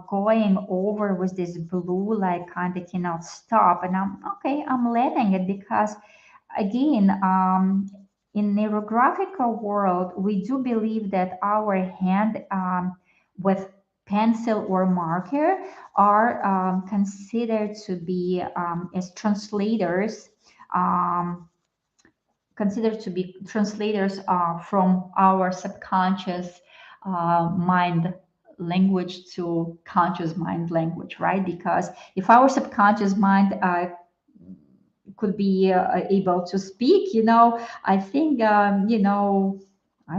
going over with this blue, like kind of cannot stop. And I'm okay, I'm letting it because again, in neurographical world, we do believe that our hand with pencil or marker are considered to be as translators, um, considered to be translators from our subconscious mind language to conscious mind language, right? Because if our subconscious mind could be able to speak, I think, I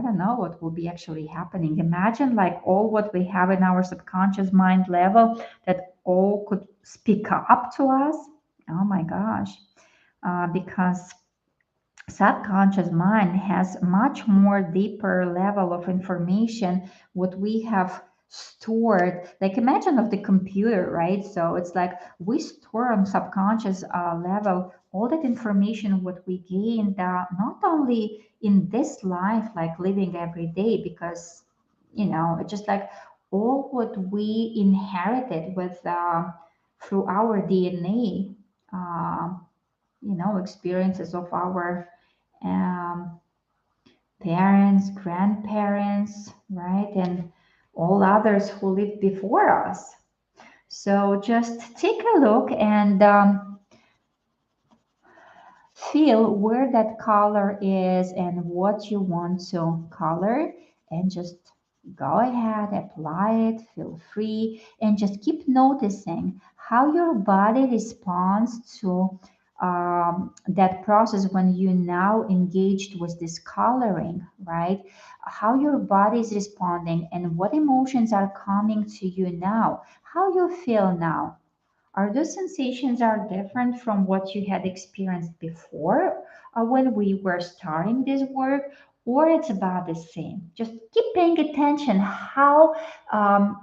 don't know what will be actually happening. Imagine like all what we have in our subconscious mind level that all could speak up to us. Oh my gosh. Because subconscious mind has much more deeper level of information what we have stored. Like imagine of the computer, right? So it's like we store on subconscious level all that information what we gained, not only in this life like living every day, because it's just like all what we inherited with through our DNA, experiences of our um, parents, grandparents, right? And all others who lived before us. So just take a look and feel where that color is and what you want to color, and just go ahead, apply it, feel free, and just keep noticing how your body responds to that process when you now engaged with this coloring, right? How your body is responding and what emotions are coming to you now, how you feel now. Are those sensations are different from what you had experienced before when we were starting this work? or it's about the same. Just keep paying attention how,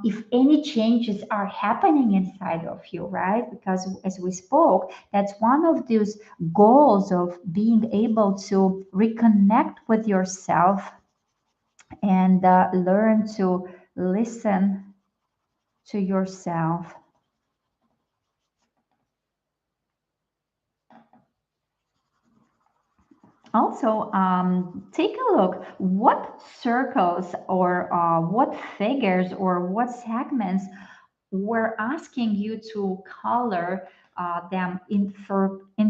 if any changes are happening inside of you, right? Because as we spoke, that's one of those goals of being able to reconnect with yourself and learn to listen to yourself. Also, take a look what circles or what figures or what segments were asking you to color them in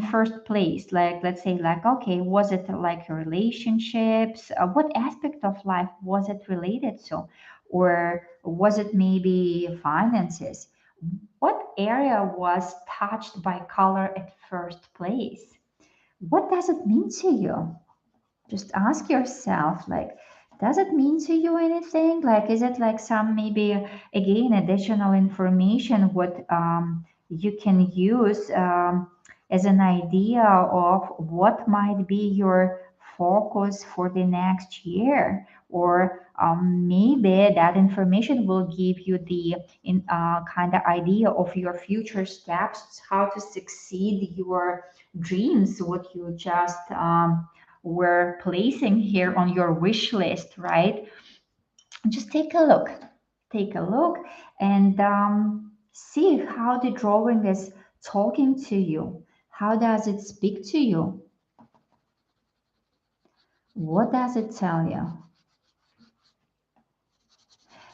first place. Like, let's say, like, okay, was it like your relationships? What aspect of life was it related to? Or was it maybe finances? What area was touched by color at first place? What does it mean to you? Just ask yourself, like, does it mean to you anything? Like, is it like some maybe again additional information what you can use as an idea of what might be your focus for the next year? Or maybe that information will give you the kind of idea of your future steps, how to succeed your dreams, what you just were placing here on your wish list, right? Just take a look. Take a look and see how the drawing is talking to you. How does it speak to you? What does it tell you?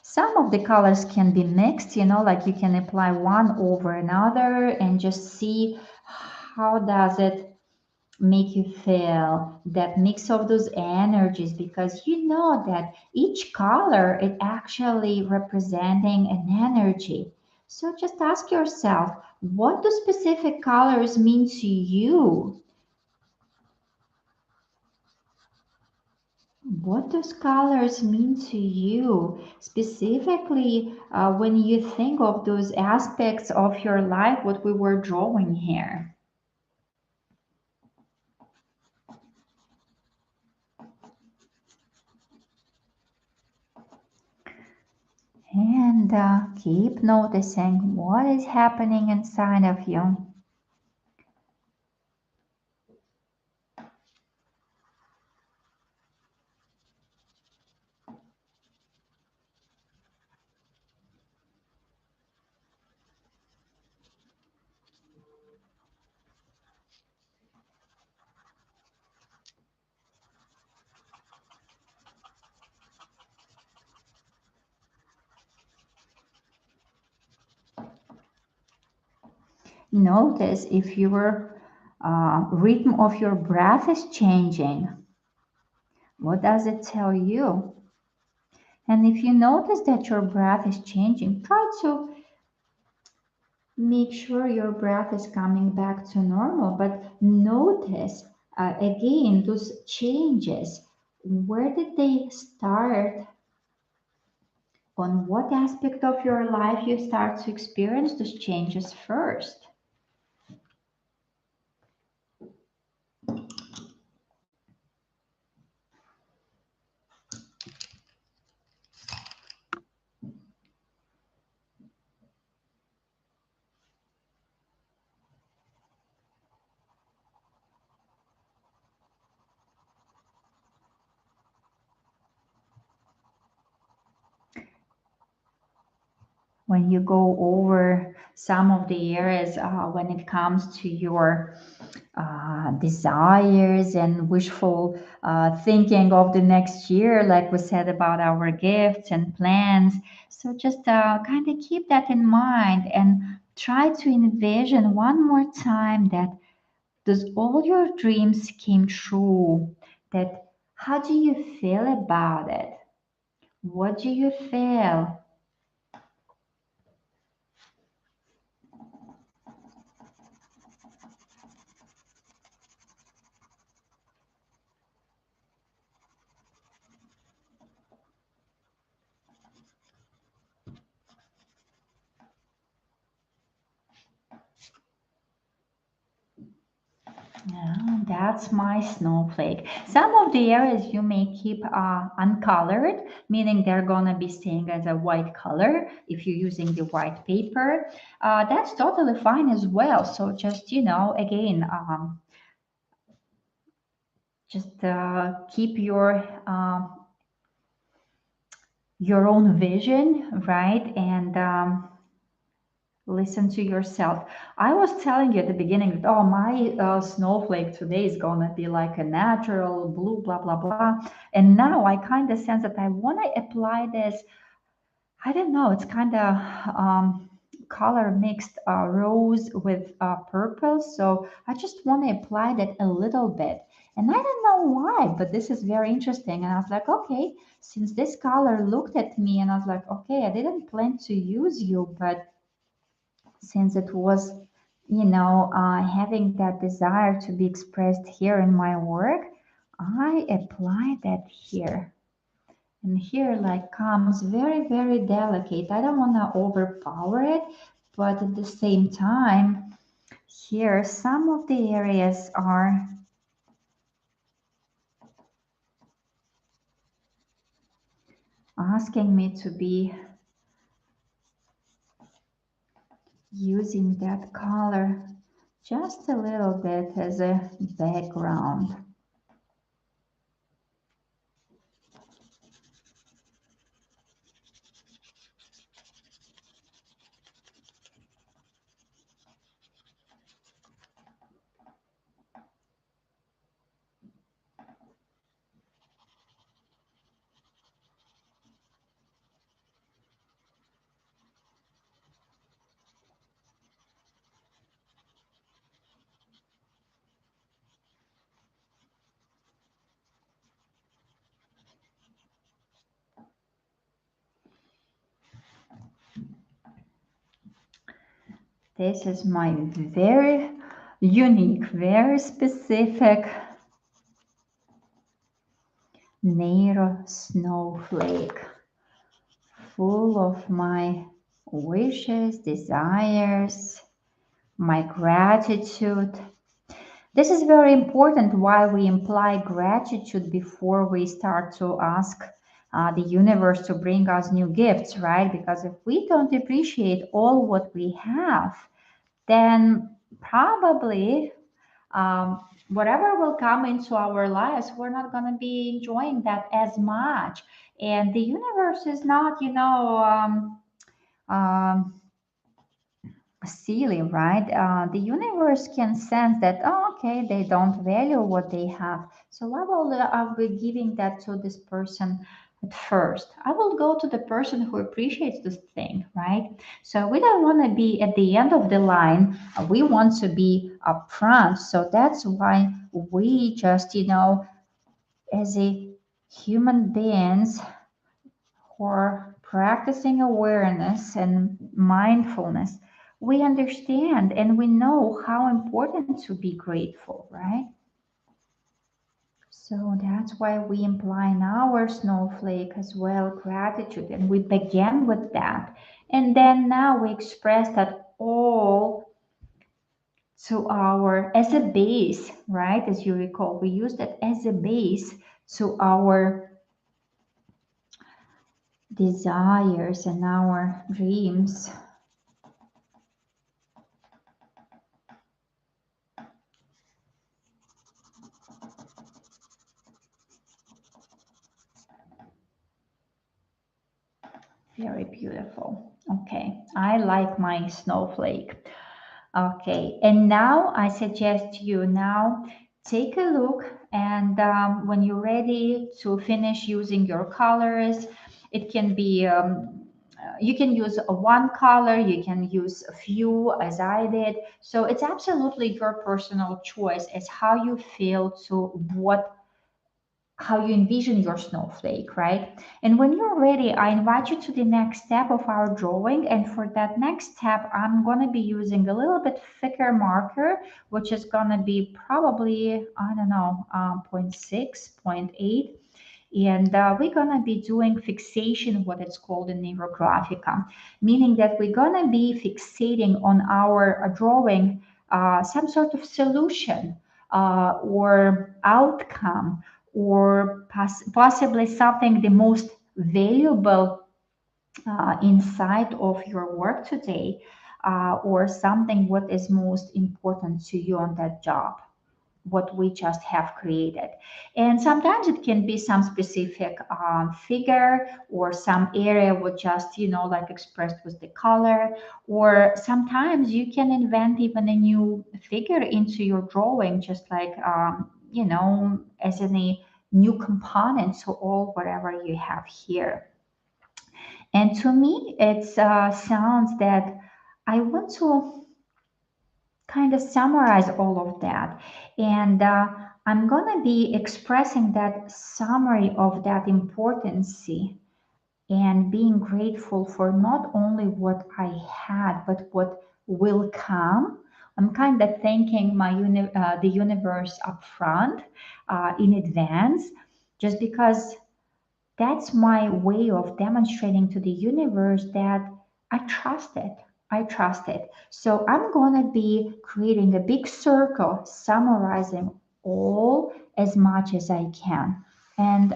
Some of the colors can be mixed, like you can apply one over another and just see how does it make you feel, that mix of those energies, because you know that each color is actually representing an energy. So just ask yourself, what do specific colors mean to you? What does colors mean to you specifically when you think of those aspects of your life what we were drawing here? And keep noticing what is happening inside of you. Notice if your rhythm of your breath is changing. What does it tell you? And if you notice that your breath is changing, try to make sure your breath is coming back to normal. But notice again those changes. Where did they start? On what aspect of your life you start to experience those changes first? When you go over some of the areas when it comes to your desires and wishful thinking of the next year, like we said about our gifts and plans. So just kind of keep that in mind and try to envision one more time that does all your dreams came true. That how do you feel about it? What do you feel? Yeah, That's my snowflake. Some of the areas you may keep uncolored, meaning they're gonna be staying as a white color if you're using the white paper. That's totally fine as well. So just, again, just keep your own vision, right? And listen to yourself. I was telling you at the beginning that, oh, my snowflake today is gonna be like a natural blue, blah blah blah. And now I kind of sense that I want to apply this. I don't know. It's kind of color mixed rose with purple. So I just want to apply that a little bit. And I don't know why, but this is very interesting. And I was like, okay, since this color looked at me, and I was like, okay, I didn't plan to use you, but since it was, having that desire to be expressed here in my work, I apply that here. And here, like, comes very, very delicate. I don't want to overpower it, but at the same time, here, some of the areas are asking me to be using that color just a little bit as a background. This is my very unique, very specific Nero snowflake, full of my wishes, desires, my gratitude. This is very important why we imply gratitude before we start to ask the universe to bring us new gifts, right? Because if we don't appreciate all what we have, then probably whatever will come into our lives, we're not going to be enjoying that as much. And the universe is not, um, silly, right? The universe can sense that, oh, okay, they don't value what they have. So I'll be giving that to this person at first. I will go to the person who appreciates this thing, right? So we don't want to be at the end of the line. We want to be up front. So that's why we just, as a human beings who are practicing awareness and mindfulness, we understand and we know how important to be grateful, right? So that's why we imply in our snowflake as well gratitude, and we began with that. And then now we express that all to as a base, right? As you recall, we use that as a base to our desires and our dreams. Very beautiful. Okay, I like my snowflake. Okay, and now I suggest you now take a look, and when you're ready to finish using your colors, it can be you can use one color, you can use a few as I did. So it's absolutely your personal choice as how you feel to how you envision your snowflake, right? And when you're ready, I invite you to the next step of our drawing. And for that next step, I'm going to be using a little bit thicker marker, which is going to be probably, I don't know, zero 0.6, zero 0.8. And we're going to be doing fixation, what it's called in Neurographica, meaning that we're going to be fixating on our drawing some sort of solution or outcome, or possibly something the most valuable inside of your work today, or something what is most important to you on that job, what we just have created. And sometimes it can be some specific figure, or some area what just, like expressed with the color. Or sometimes you can invent even a new figure into your drawing, just like, as any new component to all whatever you have here. And to me, it sounds that I want to kind of summarize all of that. And I'm going to be expressing that summary of that importance and being grateful for not only what I had, but what will come. I'm kind of thanking the universe up front, in advance, just because that's my way of demonstrating to the universe that I trust it. I trust it. So I'm going to be creating a big circle, summarizing all as much as I can. And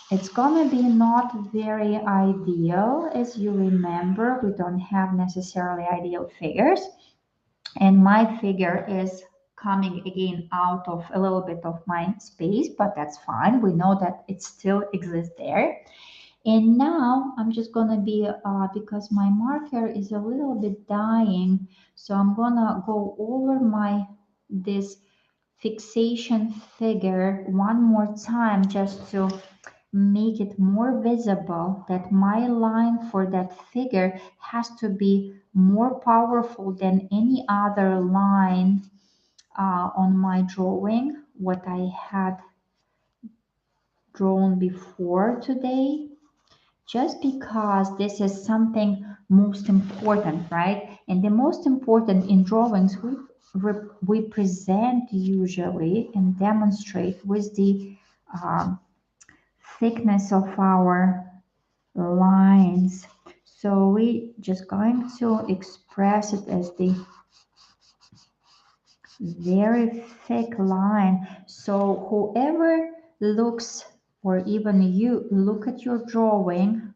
it's going to be not very ideal. As you remember, we don't have necessarily ideal figures. And my figure is coming again out of a little bit of my space, but that's fine. We know that it still exists there. And now I'm just gonna be, because my marker is a little bit dying, so I'm gonna go over this fixation figure one more time, just to make it more visible that my line for that figure has to be more powerful than any other line on my drawing, what I had drawn before today, just because this is something most important, right? And the most important in drawings, we present usually and demonstrate with the um, thickness of our lines. So we just going to express it as the very thick line. So whoever looks, or even you look at your drawing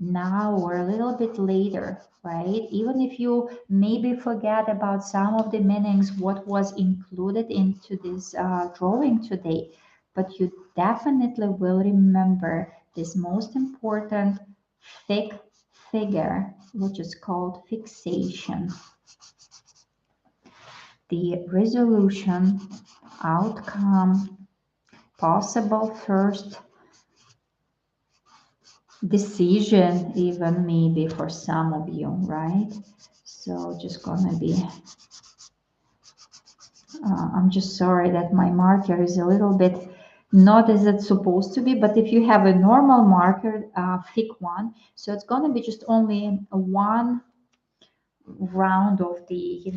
now or a little bit later, right? Even if you maybe forget about some of the meanings, what was included into this drawing today, but you definitely will remember this most important thick figure, which is called fixation. The resolution, outcome, possible first decision, even maybe for some of you, right? So just gonna be, I'm just sorry that my marker is a little bit not as it's supposed to be, but if you have a normal marker, thick one, so it's gonna be just only one round of the,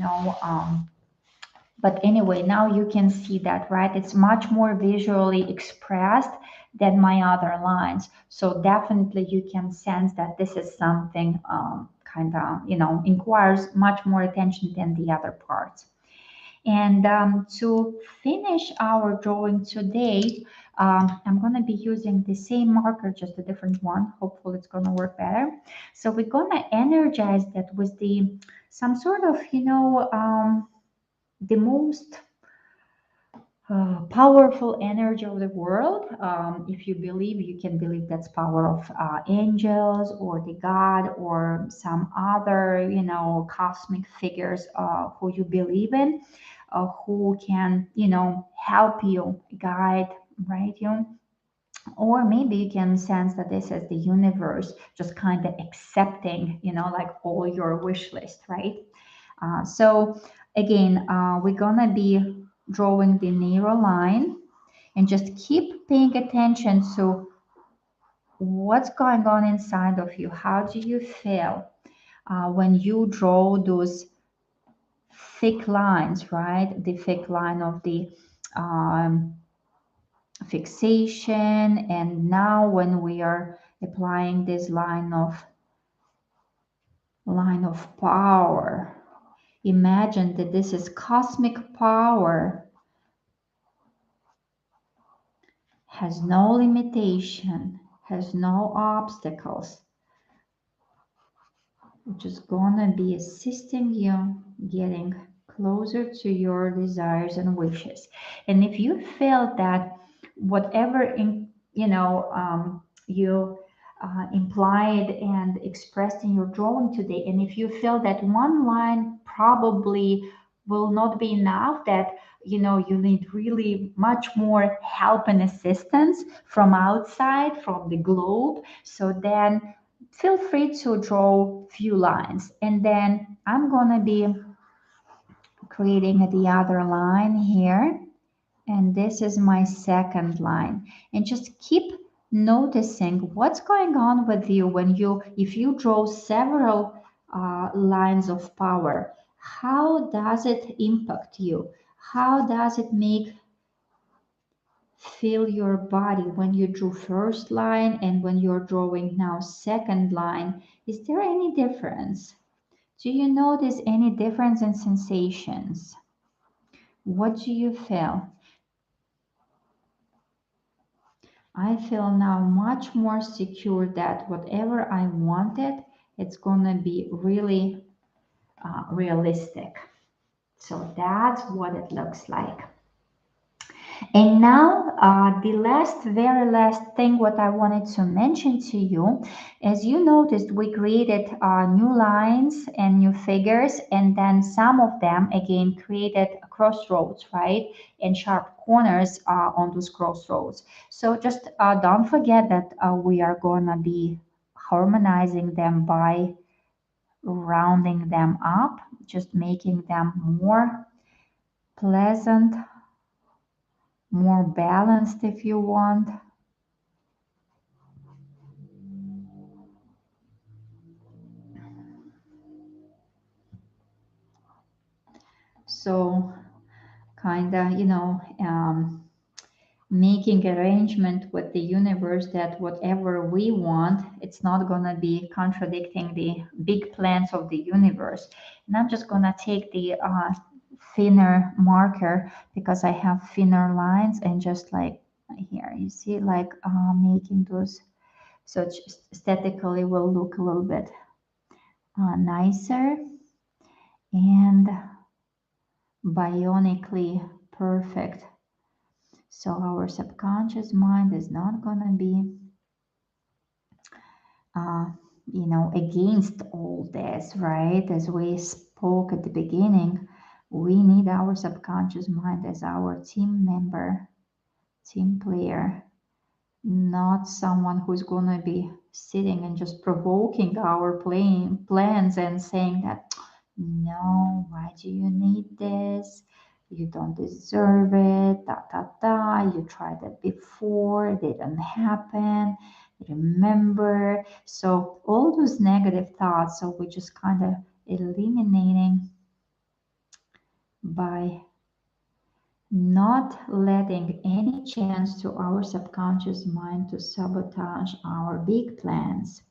but anyway, now you can see that, right? It's much more visually expressed than my other lines. So definitely you can sense that this is something kind of, inquires much more attention than the other parts. And to finish our drawing today, I'm going to be using the same marker, just a different one. Hopefully it's going to work better. So we're going to energize that with some sort of, the most powerful energy of the world. If you believe, you can believe that's power of angels or the God or some other, cosmic figures who you believe in, who can, help you, guide, right? Or maybe you can sense that this is the universe just kind of accepting, like all your wish list, right? So again, we're gonna be drawing the narrow line, and just keep paying attention to what's going on inside of you. How do you feel when you draw those thick lines, right? The thick line of the um, fixation, and now when we are applying this line of power, imagine that this is cosmic power has no limitation, has no obstacles, which is gonna be assisting you getting closer to your desires and wishes. And if you feel that whatever you implied and expressed in your drawing today, and if you feel that one line probably will not be enough, that you need really much more help and assistance from outside, from the globe, so then feel free to draw few lines, and then I'm gonna be creating the other line here, and this is my second line. And just keep noticing what's going on with you when if you draw several lines of power. How does it impact you? How does it make feel your body when you drew first line and when you're drawing now second line? Is there any difference? Do you notice any difference in sensations? What do you feel? I feel now much more secure that whatever I wanted, it's gonna be really realistic. So that's what it looks like. And now, very last thing what I wanted to mention to you, as you noticed, we created new lines and new figures, and then some of them again created crossroads, right? And sharp corners on those crossroads. So just don't forget that we are gonna be harmonizing them by rounding them up, just making them more pleasant, more balanced if you want. So kind of, making arrangement with the universe that whatever we want, it's not going to be contradicting the big plans of the universe. And I'm just going to take the thinner marker because I have thinner lines, and just like here, you see, like making those, so it aesthetically will look a little bit nicer and bionically perfect. So our subconscious mind is not going to be, uh, against all this, right? As we spoke at the beginning, we need our subconscious mind as our team member, team player, not someone who's going to be sitting and just provoking our plans and saying that, no, why do you need this? You don't deserve it, da da da. You tried it before, it didn't happen. Remember. So, all those negative thoughts, so we're just kind of eliminating by not letting any chance to our subconscious mind to sabotage our big plans.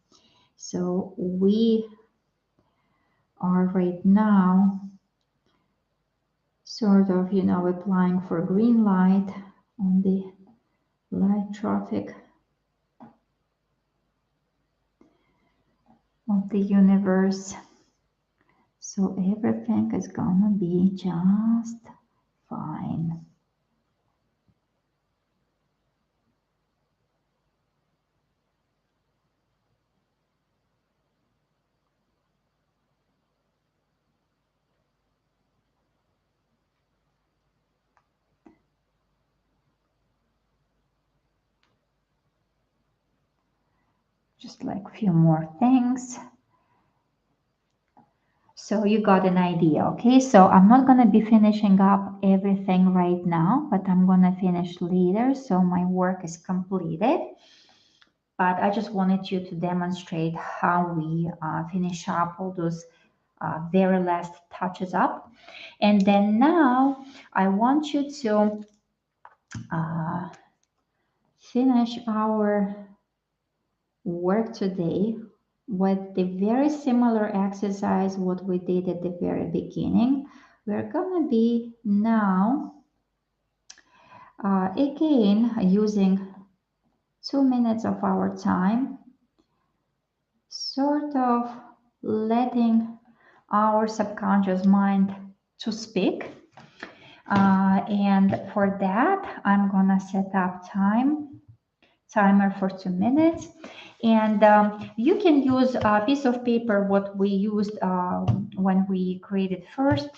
So, we are right now sort of, applying for green light on the light traffic of the universe. So everything is gonna be just fine. Just like a few more things. So you got an idea, okay? So I'm not gonna be finishing up everything right now, but I'm gonna finish later, so my work is completed. But I just wanted you to demonstrate how we finish up all those very last touches up. And then now I want you to uh, finish our work today with the very similar exercise what we did at the very beginning. We're gonna be now again using 2 minutes of our time, sort of letting our subconscious mind to speak. And for that, I'm gonna set up timer for 2 minutes. And you can use a piece of paper, what we used when we created first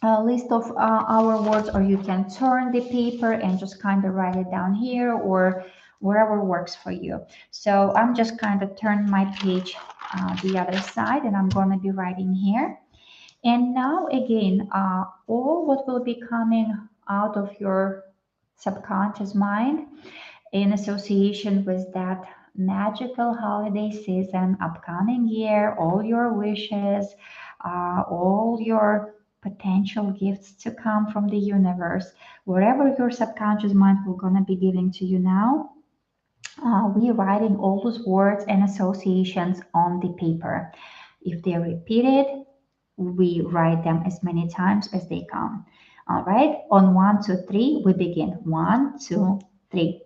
list of our words, or you can turn the paper and just kind of write it down here or wherever works for you. So I'm just kind of turn my page the other side, and I'm going to be writing here. And now again, all what will be coming out of your subconscious mind in association with that magical holiday season, upcoming year, all your wishes, all your potential gifts to come from the universe, wherever your subconscious mind will gonna be giving to you now. We writing all those words and associations on the paper. If they're repeated, we write them as many times as they come. All right, on 1, 2, 3, we begin. 1, 2, 3.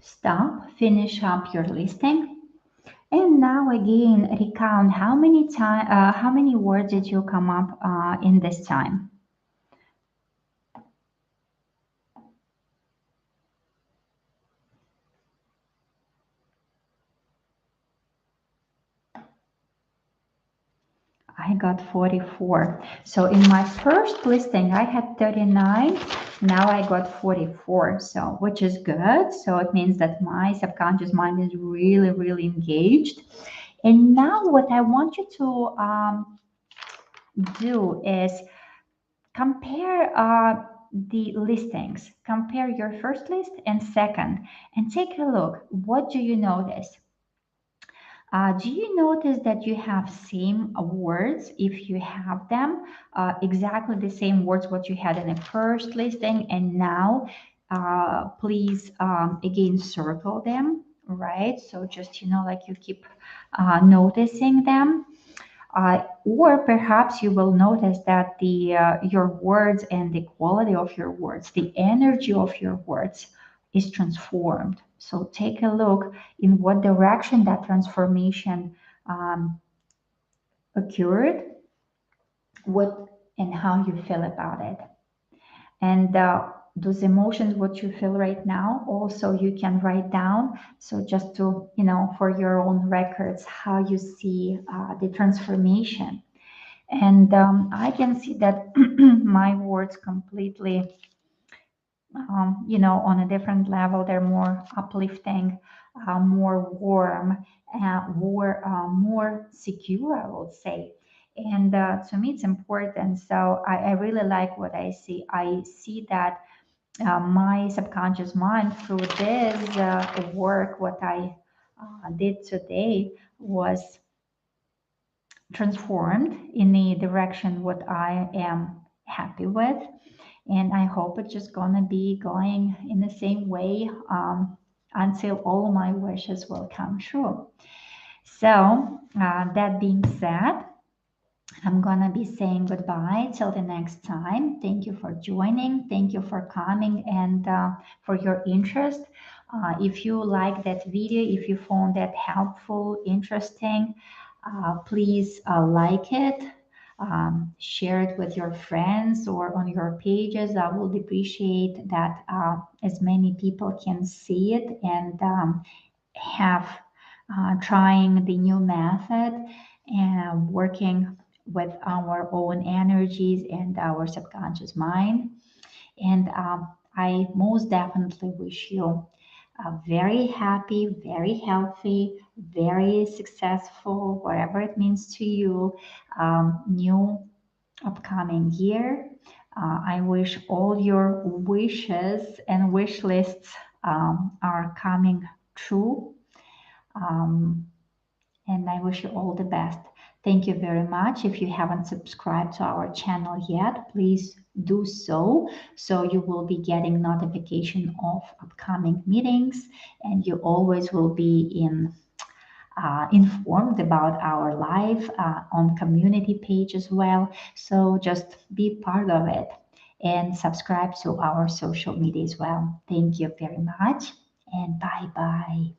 Stop, finish up your listing. And now again, recount how many words did you come up in this time? I got 44. So in my first listing, I had 39. Now I got 44. So, which is good. So it means that my subconscious mind is really, really engaged. And now what I want you to do is compare the listings. Compare your first list and second, and take a look. What do you notice? Do you notice that you have same words if you have them, exactly the same words what you had in the first listing, and now please again circle them, right? So just like you keep noticing them. Or perhaps you will notice that the your words and the quality of your words, the energy of your words is transformed. So take a look in what direction that transformation occurred, what and how you feel about it. And those emotions, what you feel right now, also you can write down. So just to, for your own records, how you see the transformation. And I can see that my words completely on a different level. They're more uplifting, more warm, more secure, I would say. And to me, it's important. So I really like what I see. I see that my subconscious mind through this work, what I did today, was transformed in a direction what I am happy with. And I hope it's just gonna be going in the same way until all my wishes will come true. So that being said, I'm gonna be saying goodbye till the next time. Thank you for joining. Thank you for coming and for your interest. If you like that video, if you found that helpful, interesting, please like it, share it with your friends or on your pages. I would appreciate that as many people can see it and have trying the new method and working with our own energies and our subconscious mind. And I most definitely wish you a very happy, very healthy, very successful, whatever it means to you, new upcoming year. I wish all your wishes and wish lists are coming true. Um, and I wish you all the best. Thank you very much. If you haven't subscribed to our channel yet, please do so. So you will be getting notification of upcoming meetings, and you always will be informed about our live on community page as well. So just be part of it and subscribe to our social media as well. Thank you very much, and bye bye.